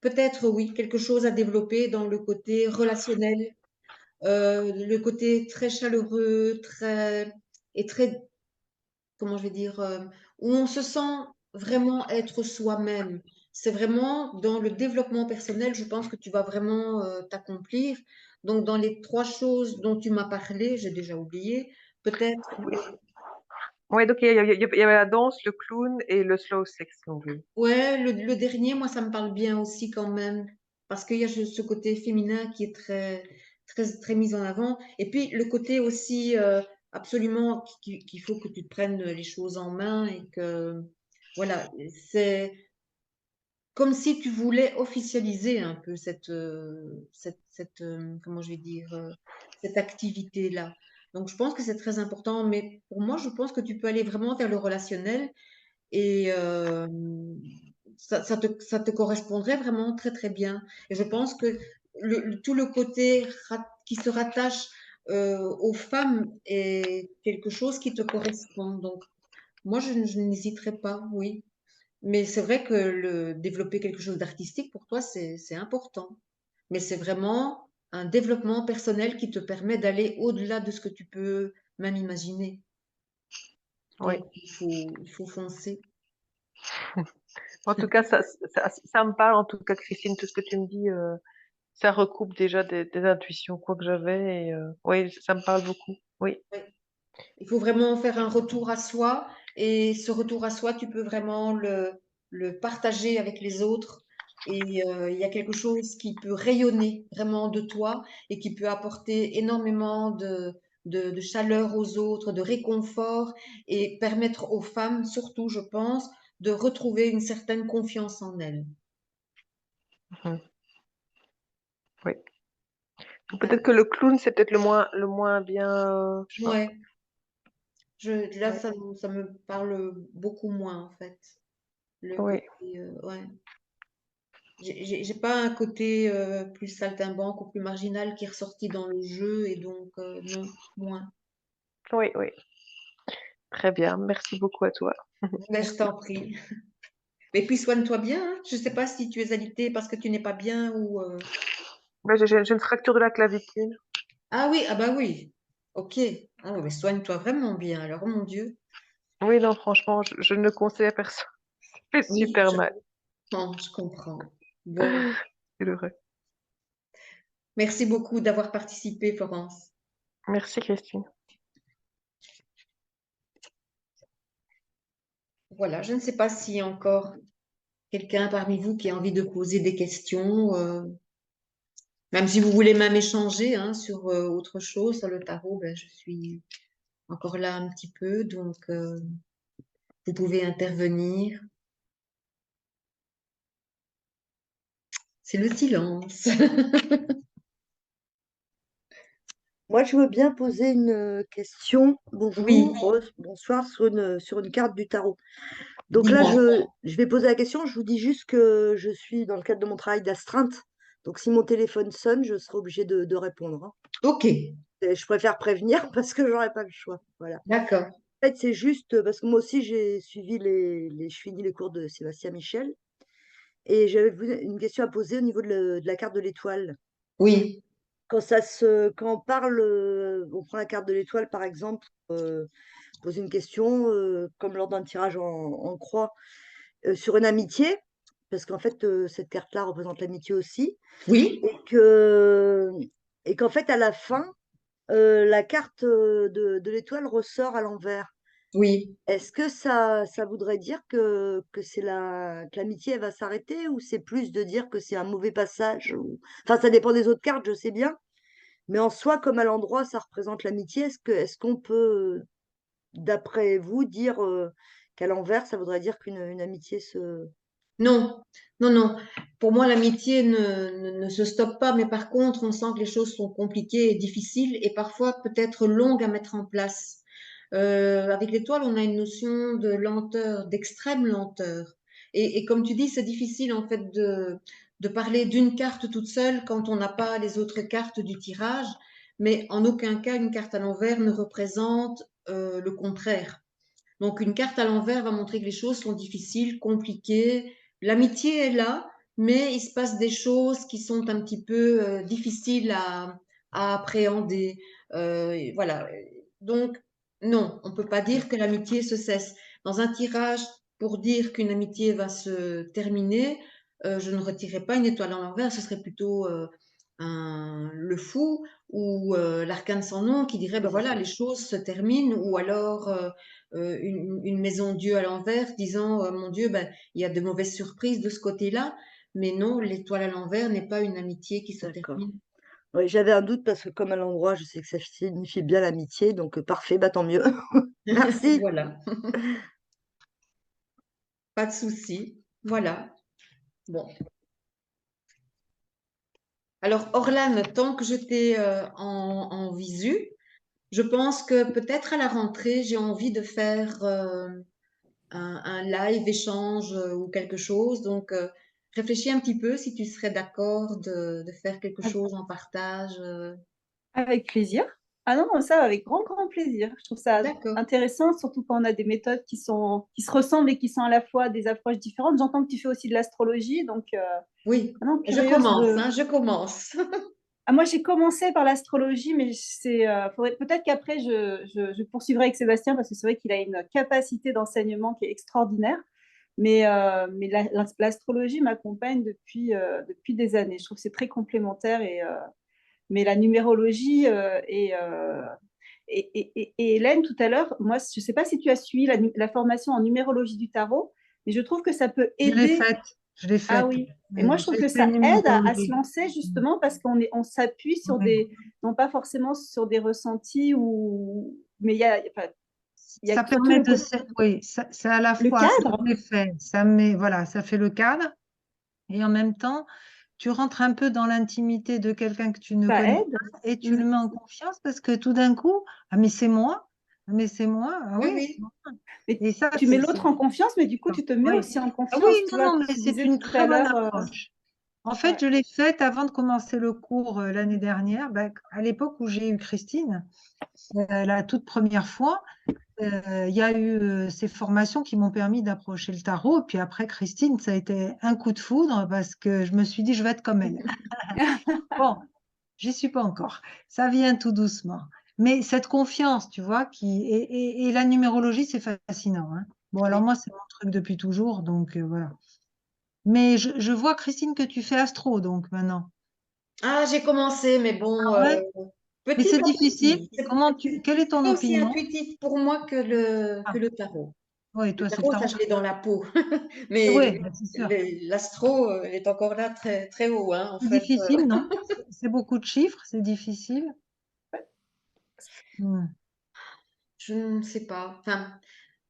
peut-être, oui, quelque chose à développer dans le côté relationnel, le côté très chaleureux, et très, comment je vais dire, où on se sent vraiment être soi-même. C'est vraiment dans le développement personnel, je pense que tu vas vraiment t'accomplir. Donc, dans les trois choses dont tu m'as parlé, j'ai déjà oublié, peut-être Oui. Ouais, donc il y avait la danse, le clown et le slow sex, si on veut. Ouais, le dernier, moi, ça me parle bien aussi quand même, parce qu'il y a ce côté féminin qui est très mis en avant. Et puis le côté aussi, absolument, qu'il faut que tu te prennes les choses en main et que, voilà, c'est comme si tu voulais officialiser un peu comment je vais dire, cette activité-là. Donc, je pense que c'est très important, mais pour moi, je pense que tu peux aller vraiment vers le relationnel et ça te correspondrait vraiment très, très bien. Et je pense que tout le côté qui se rattache aux femmes est quelque chose qui te correspond. Donc, moi, je n'hésiterai pas, oui. Mais c'est vrai que développer quelque chose d'artistique, pour toi, c'est important. Mais c'est vraiment un développement personnel qui te permet d'aller au-delà de ce que tu peux même imaginer. Oui. Donc, il faut foncer. En tout cas, ça me parle, en tout cas, Christine, tout ce que tu me dis, ça recoupe déjà des intuitions quoi que j'avais. Et oui, ça me parle beaucoup. Oui. Ouais. Il faut vraiment faire un retour à soi et ce retour à soi, tu peux vraiment le partager avec les autres et il y a quelque chose qui peut rayonner vraiment de toi et qui peut apporter énormément de chaleur aux autres, de réconfort et permettre aux femmes, surtout, je pense, de retrouver une certaine confiance en elles. Mhm. Oui. Donc, peut-être que le clown, c'est peut-être le moins bien, je sais pas. Ouais, là, Ouais. ça me parle beaucoup moins en fait. Le Oui. côté, ouais. J'ai pas un côté plus saltimbanque ou plus marginal qui est ressorti dans le jeu et donc non, moins. Oui, oui. Très bien. Merci beaucoup à toi. Ben, je t'en prie. Et puis soigne-toi bien, hein. Je sais pas si tu es alité parce que tu n'es pas bien ou. Ben, j'ai une fracture de la clavicule. Ah oui, ah bah oui. Ok. Ah ouais, mais soigne-toi vraiment bien. Alors, oh mon Dieu. Oui, non, franchement, je ne le conseille à personne. Ça fait Oui, super mal. je comprends. Bon, C'est vrai. merci beaucoup d'avoir participé, Florence. Merci, Christine. Voilà, je ne sais pas s'il y a encore quelqu'un parmi vous qui a envie de poser des questions. Même si vous voulez même échanger hein, sur autre chose, sur le tarot, ben, je suis encore là un petit peu, donc vous pouvez intervenir. C'est le silence. Moi, je veux bien poser une question. Oui, Bonjour, bonsoir, sur une carte du tarot. Donc là, dis-moi. je vais poser la question. Je vous dis juste que je suis dans le cadre de mon travail d'astreinte. Donc si mon téléphone sonne, je serai obligée de répondre, hein. Ok, Et je préfère prévenir parce que j'aurai pas le choix. Voilà. d'accord. En fait, c'est juste parce que moi aussi, j'ai suivi je finis les cours de Sébastien Michel. Et j'avais une question à poser au niveau de la carte de l'étoile. Oui, Quand on parle, on prend la carte de l'étoile par exemple, poser une question, comme lors d'un tirage en croix, sur une amitié, parce qu'en fait, cette carte-là représente l'amitié aussi, oui, et que et qu'en fait, à la fin, la carte, de l'étoile ressort à l'envers. oui. Est-ce que ça voudrait dire que que l'amitié, elle va s'arrêter, ou c'est plus de dire que c'est un mauvais passage, ou enfin, ça dépend des autres cartes, je sais bien, mais en soi, comme à l'endroit, ça représente l'amitié, est-ce qu'on peut, d'après vous, dire, qu'à l'envers, ça voudrait dire une amitié se Non, non, non. Pour moi, l'amitié ne se stoppe pas, mais par contre, on sent que les choses sont compliquées et difficiles et parfois peut-être longues à mettre en place. Avec l'étoile, on a une notion de lenteur, d'extrême lenteur. Et comme tu dis, c'est difficile en fait de parler d'une carte toute seule quand on n'a pas les autres cartes du tirage, mais en aucun cas une carte à l'envers ne représente le contraire. Donc, une carte à l'envers va montrer que les choses sont difficiles, compliquées. L'amitié est là, mais il se passe des choses qui sont un petit peu difficiles à appréhender. Voilà. Donc, non, on ne peut pas dire que l'amitié se cesse. Dans un tirage, pour dire qu'une amitié va se terminer, je ne retirerai pas une étoile à l'envers, ce serait plutôt le fou ou l'arcane sans nom qui dirait, ben voilà, les choses se terminent, ou alors une maison Dieu à l'envers disant, mon Dieu, ben, il y a de mauvaises surprises de ce côté-là, mais non, l'étoile à l'envers n'est pas une amitié qui se D'accord. termine. Oui, j'avais un doute parce que comme à l'endroit, je sais que ça signifie bien l'amitié, donc parfait, bah tant mieux. Merci. Voilà, pas de souci. Voilà. Bon. Alors, Orlane, tant que je t'ai en visu, je pense que peut-être à la rentrée, j'ai envie de faire un live échange ou quelque chose. Donc, réfléchis un petit peu si tu serais d'accord de faire quelque chose en partage. Avec plaisir. Ah non, ça, avec grand, grand plaisir. Je trouve ça D'accord. intéressant, surtout quand on a des méthodes qui se ressemblent et qui sont à la fois des approches différentes. J'entends que tu fais aussi de l'astrologie, donc Oui, vraiment je curieuse commence, de... hein, je commence. Ah, moi, j'ai commencé par l'astrologie, mais peut-être qu'après, je poursuivrai avec Sébastien parce que c'est vrai qu'il a une capacité d'enseignement qui est extraordinaire. Mais l'astrologie m'accompagne depuis des années. Je trouve que c'est très complémentaire. Mais la numérologie et Hélène, tout à l'heure, moi, je ne sais pas si tu as suivi la formation en numérologie du tarot, mais je trouve que ça peut Je l'ai aider. faite. Je l'ai Ah faite. oui. Et moi, je trouve J'ai que fait ça aide à se numérologie. lancer justement parce on s'appuie sur Ouais. non pas forcément sur des ressentis mais il y a Ça surtout permet oui, c'est à la le fois, ça cadre. met fait, ça met, voilà, ça fait le cadre, et en même temps, tu rentres un peu dans l'intimité de quelqu'un que tu ne Ça connais aide. pas et tu le mets en confiance parce que tout d'un coup, ah mais c'est moi, ah mais c'est moi, ah Oui, oui, c'est oui. moi. Mais Et ça, tu mets l'autre en confiance, mais du coup, tu te mets oui. aussi en Ah oui, confiance. Tu non, vois, non, comme mais tu c'est disais une tout à très bonne l'heure. approche. En fait, Ouais. je l'ai faite avant de commencer le cours l'année dernière, à l'époque où j'ai eu Christine, la toute première fois. Il y a eu ces formations qui m'ont permis d'approcher le tarot. Puis après, Christine, ça a été un coup de foudre parce que je me suis dit, je vais être comme elle. Bon, j'y suis pas encore. Ça vient tout doucement. Mais cette confiance, tu vois, et la numérologie, c'est fascinant, hein. Bon, alors Oui. moi, c'est mon truc depuis toujours, donc voilà. Mais je vois, Christine, que tu fais astro, donc maintenant. Ah, j'ai commencé, mais bon, Ah ouais? Mais petit c'est à difficile. petit. Quelle est C'est ton pas aussi opinion? intuitif pour moi que le, Ah, que le tarot. oui, Le toi, c'est le tarot, ça, tarot. je l'ai dans la peau. Mais Oui, c'est sûr. l'astro, elle est encore là très, très haut, hein, en C'est fait. difficile, non? C'est beaucoup de chiffres, c'est difficile. Hmm. Je ne sais pas. Enfin,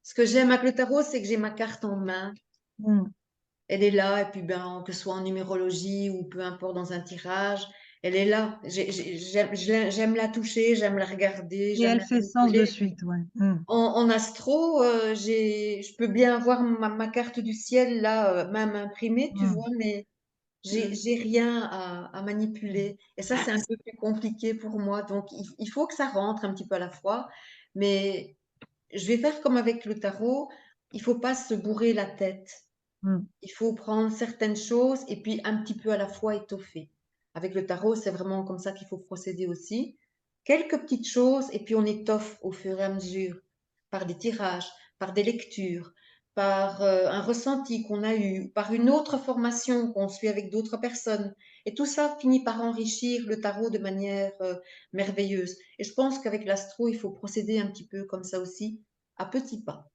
ce que j'aime avec le tarot, c'est que j'ai ma carte en main. Hmm. Elle est là, et puis ben, que ce soit en numérologie ou peu importe dans un tirage, elle est là. J'aime la toucher, j'aime la regarder, Et j'aime elle la fait sens de manipuler. suite, ouais. Hmm. En astro, je peux bien avoir ma carte du ciel là, même imprimée, tu Hmm. vois, mais Mm. j'ai rien à manipuler. Et ça, c'est un peu plus compliqué pour moi. Donc, il faut que ça rentre un petit peu à la fois. Mais je vais faire comme avec le tarot. Il faut pas se bourrer la tête. Hmm. Il faut prendre certaines choses et puis un petit peu à la fois étoffer. Avec le tarot, c'est vraiment comme ça qu'il faut procéder aussi. Quelques petites choses et puis on étoffe au fur et à mesure par des tirages, par des lectures, par un ressenti qu'on a eu, par une autre formation qu'on suit avec d'autres personnes. Et tout ça finit par enrichir le tarot de manière merveilleuse. Et je pense qu'avec l'astro, il faut procéder un petit peu comme ça aussi, à petits pas.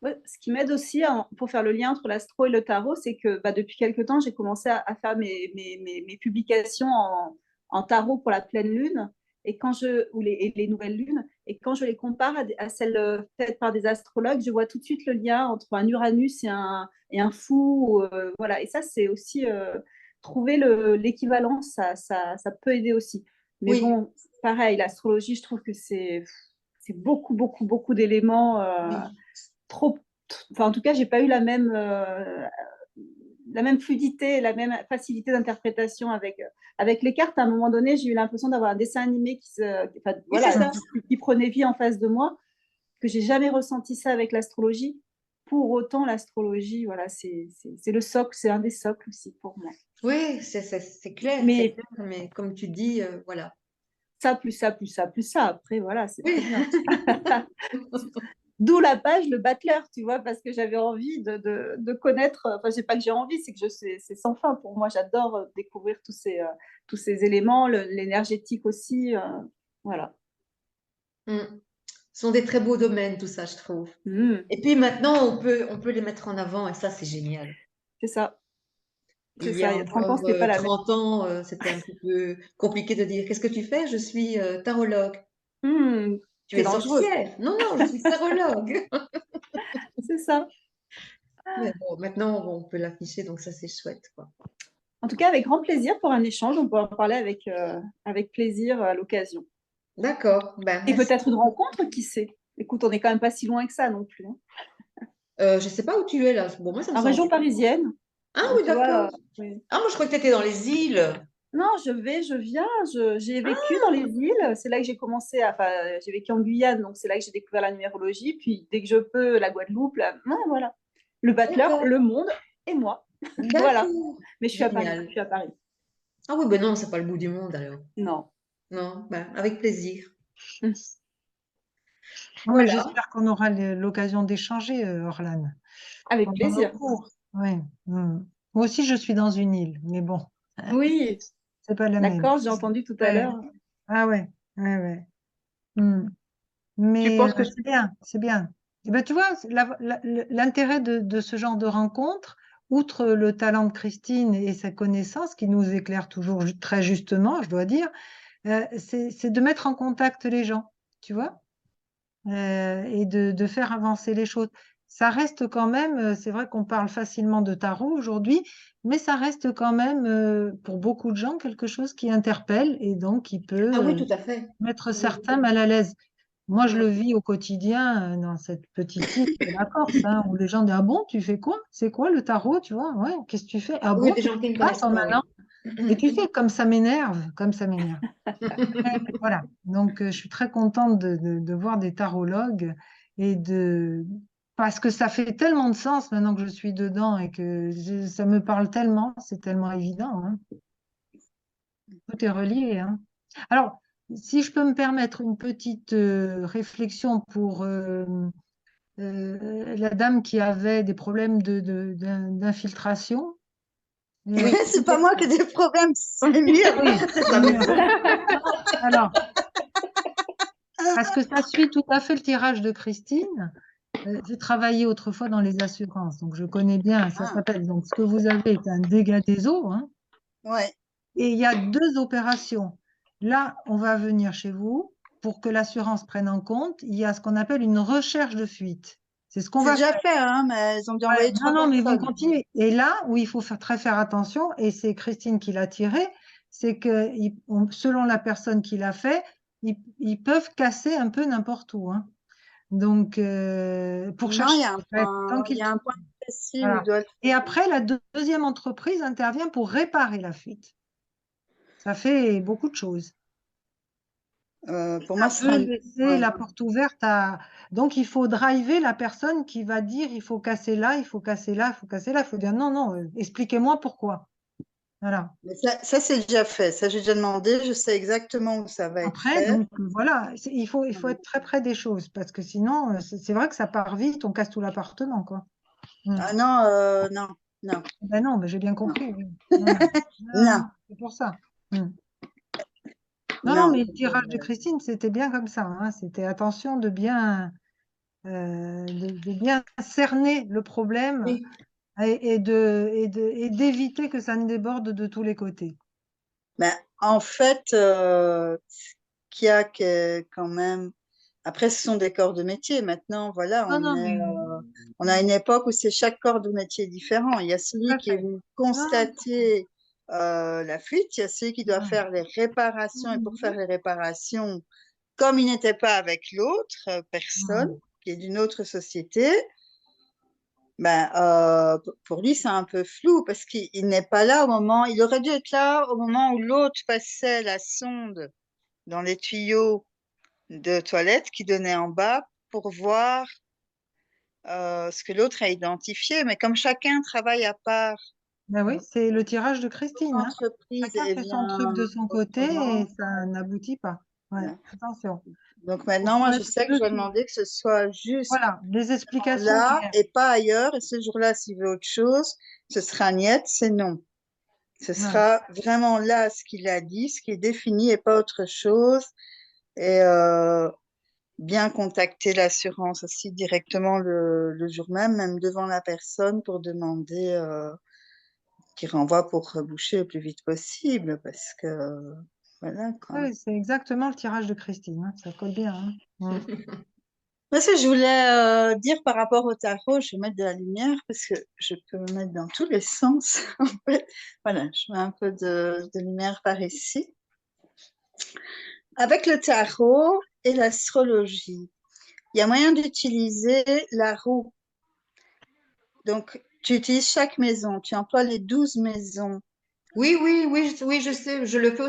Ouais, ce qui m'aide aussi pour faire le lien entre l'astro et le tarot, c'est que depuis quelque temps, j'ai commencé à faire mes publications en tarot pour la pleine lune ou les nouvelles lunes. Et quand je les compare à celles faites par des astrologues, je vois tout de suite le lien entre un Uranus et un fou. Voilà. Et ça, c'est aussi trouver l'équivalence, ça peut aider aussi. Mais Oui, bon, pareil, l'astrologie, je trouve que c'est beaucoup, beaucoup, beaucoup d'éléments. oui. Trop, enfin, en tout cas, j'ai pas eu la même fluidité, la même facilité d'interprétation avec les cartes. À un moment donné, j'ai eu l'impression d'avoir un dessin animé Oui, c'est ça. qui prenait vie en face de moi, que j'ai jamais ressenti ça avec l'astrologie. Pour autant, l'astrologie, voilà, c'est le socle, c'est un des socles aussi pour moi. Oui, c'est clair, Mais mais comme tu dis, voilà. ça, plus ça, plus ça, plus ça, après, voilà, c'est très Oui, bien. D'où la page Le Battleur, tu vois, parce que j'avais envie de connaître, enfin, c'est pas que j'ai envie, c'est que c'est sans fin pour moi. J'adore découvrir tous ces éléments, l'énergétique aussi. Voilà. Ce sont des très beaux domaines, tout ça, je trouve. Et puis maintenant, on peut les mettre en avant et ça, c'est génial. C'est ça. Il C'est y ça. a Il y a 30 ans, encore c'était pas la même. 30 ans, c'était un petit peu compliqué de dire, qu'est-ce que tu fais? Je suis tarologue. Tu C'est es dangereux. sorcière? Non, non, je suis tarologue. C'est ça. Mais bon, maintenant, on peut l'afficher, donc ça, c'est chouette, quoi. En tout cas, avec grand plaisir pour un échange. On peut en parler avec plaisir à l'occasion. D'accord. Ben, Et merci. peut-être une rencontre, qui sait? Écoute, on n'est quand même pas si loin que ça non plus. Je ne sais pas où tu es là. Bon, moi, ça me En semble. région parisienne. Ah Donc, oui, tu vois, d'accord. oui. Ah, moi, je crois que tu étais dans les îles. Non, je viens, j'ai vécu dans les îles. C'est là que j'ai commencé, enfin, j'ai vécu en Guyane, donc c'est là que j'ai découvert la numérologie. Puis dès que je peux, la Guadeloupe, ouais, voilà. Le Battleur, D'accord. le monde et moi. Voilà. D'accord. Mais je suis à Paris. Génial. Je suis à Paris. Ah oui, ben non, c'est pas le bout du monde alors. Non. Non, ben, avec plaisir. Non, mais Voilà. j'espère qu'on aura l'occasion d'échanger, Orlan, Avec pendant nos plaisir. cours. Ouais. Moi aussi, je suis dans une île, mais bon, Oui, c'est pas la la même. Corse, j'ai entendu tout à Ouais. l'heure. Ah ouais, ouais, ouais. Tu Mais penses que c'est bien, c'est bien. Et ben, tu vois, l'intérêt de ce genre de rencontre, outre le talent de Christine et sa connaissance, qui nous éclaire toujours très justement, je dois dire, c'est de mettre en contact les gens, tu vois, et de faire avancer les choses. Ça reste quand même, c'est vrai qu'on parle facilement de tarot aujourd'hui, mais ça reste quand même, pour beaucoup de gens, quelque chose qui interpelle et donc qui peut Ah oui, tout à fait. mettre Oui. certains mal à l'aise. Moi, je le vis au quotidien dans cette petite île de la Corse, hein, où les gens disent: ah bon, tu fais quoi? C'est quoi le tarot? Tu vois, ouais, qu'est-ce que tu fais? Ah Oui, bon, des tu gens qui ne fais ça connaissent pas, maintenant? Et tu sais, comme ça m'énerve, comme ça m'énerve. Voilà, donc je suis très contente de voir des tarologues et parce que ça fait tellement de sens maintenant que je suis dedans et que ça me parle tellement, c'est tellement évident, hein. Tout est relié, hein. Alors, si je peux me permettre une petite réflexion pour la dame qui avait des problèmes d'infiltration. Oui. C'est pas moi qui ai des problèmes, ce sont les murs. Oui, C'est sa maison. alors, parce que ça suit tout à fait le tirage de Christine. J'ai travaillé autrefois dans les assurances, donc je connais bien, ça Ah, s'appelle, donc ce que vous avez est un dégât des eaux, hein, ouais. et il y a 2 opérations. Là, on va venir chez vous pour que l'assurance prenne en compte, il y a ce qu'on appelle une recherche de fuite. C'est ce qu'on C'est va déjà faire. fait, hein, mais ils ont dû Ouais, envoyer non, 3 non, mais ils vont personnes. continuer. Et là où il faut faire attention, et c'est Christine qui l'a tiré, c'est que selon la personne qui l'a fait, ils peuvent casser un peu n'importe où, hein. Donc, pour Non, chercher, tant il qu'ils y a un trouvent. point précis où Voilà. il doit le Et faire. après, la deuxième entreprise intervient pour réparer la fuite. Ça fait beaucoup de choses. Pour moi, ce Ça peut sera laisser ouais. la porte ouverte à. Donc, il faut driver la personne qui va dire il faut casser là, il faut casser là, il faut casser là. Il faut dire non, non, expliquez-moi pourquoi. Voilà. Mais ça c'est déjà fait. Ça, j'ai déjà demandé. Je sais exactement où ça va être Après, fait. donc voilà, il faut être très près des choses parce que sinon, c'est vrai que ça part vite, on casse tout l'appartement, quoi. Ah non, non, non, Ben non, mais j'ai bien non, compris. Oui. Non, non. non, C'est pour ça. Non, non, non. mais le tirage de Christine, c'était bien comme ça, hein. C'était attention de bien cerner le problème Oui. et d'éviter que ça ne déborde de tous les côtés. Ben, en fait, ce qu'il y a quand même. Après, ce sont des corps de métier. Maintenant, voilà, Non, non, mais on a une époque où c'est chaque corps de métier différent. Il y a tout celui à qui est fait. venu Non, constater la fuite, il y a celui qui doit non. faire les réparations. Et pour faire les réparations, comme il n'était pas avec l'autre personne, qui est d'une autre société, ben, pour lui, c'est un peu flou parce qu'il n'est pas là au moment, il aurait dû être là au moment où l'autre passait la sonde dans les tuyaux de toilette qui donnaient en bas pour voir ce que l'autre a identifié. Mais comme chacun travaille à part, Ben oui, c'est le tirage de Christine, hein. l'entreprise, Chacun eh fait son truc bien, de son côté et autrement, ça n'aboutit pas. Ouais, Voilà. attention. Donc maintenant, moi, je sais que je vais Dessus. demander que ce soit juste Voilà, des explications là claires. et pas ailleurs. Et ce jour-là, s'il veut autre chose, ce sera niet, c'est non. Ce Ouais. sera vraiment là ce qu'il a dit, ce qui est défini et pas autre chose. Et bien contacter l'assurance aussi directement le jour même devant la personne pour demander qu'il renvoie pour reboucher le plus vite possible parce que voilà quoi. Ouais, c'est exactement le tirage de Christine, hein, ça colle bien. Hein. Moi, ce que je voulais dire par rapport au tarot, je vais mettre de la lumière parce que je peux me mettre dans tous les sens. En fait. Voilà, je mets un peu de lumière par ici. Avec le tarot et l'astrologie, il y a moyen d'utiliser la roue. Donc, tu utilises chaque maison, tu emploies les 12 maisons. Oui, je sais, je le fais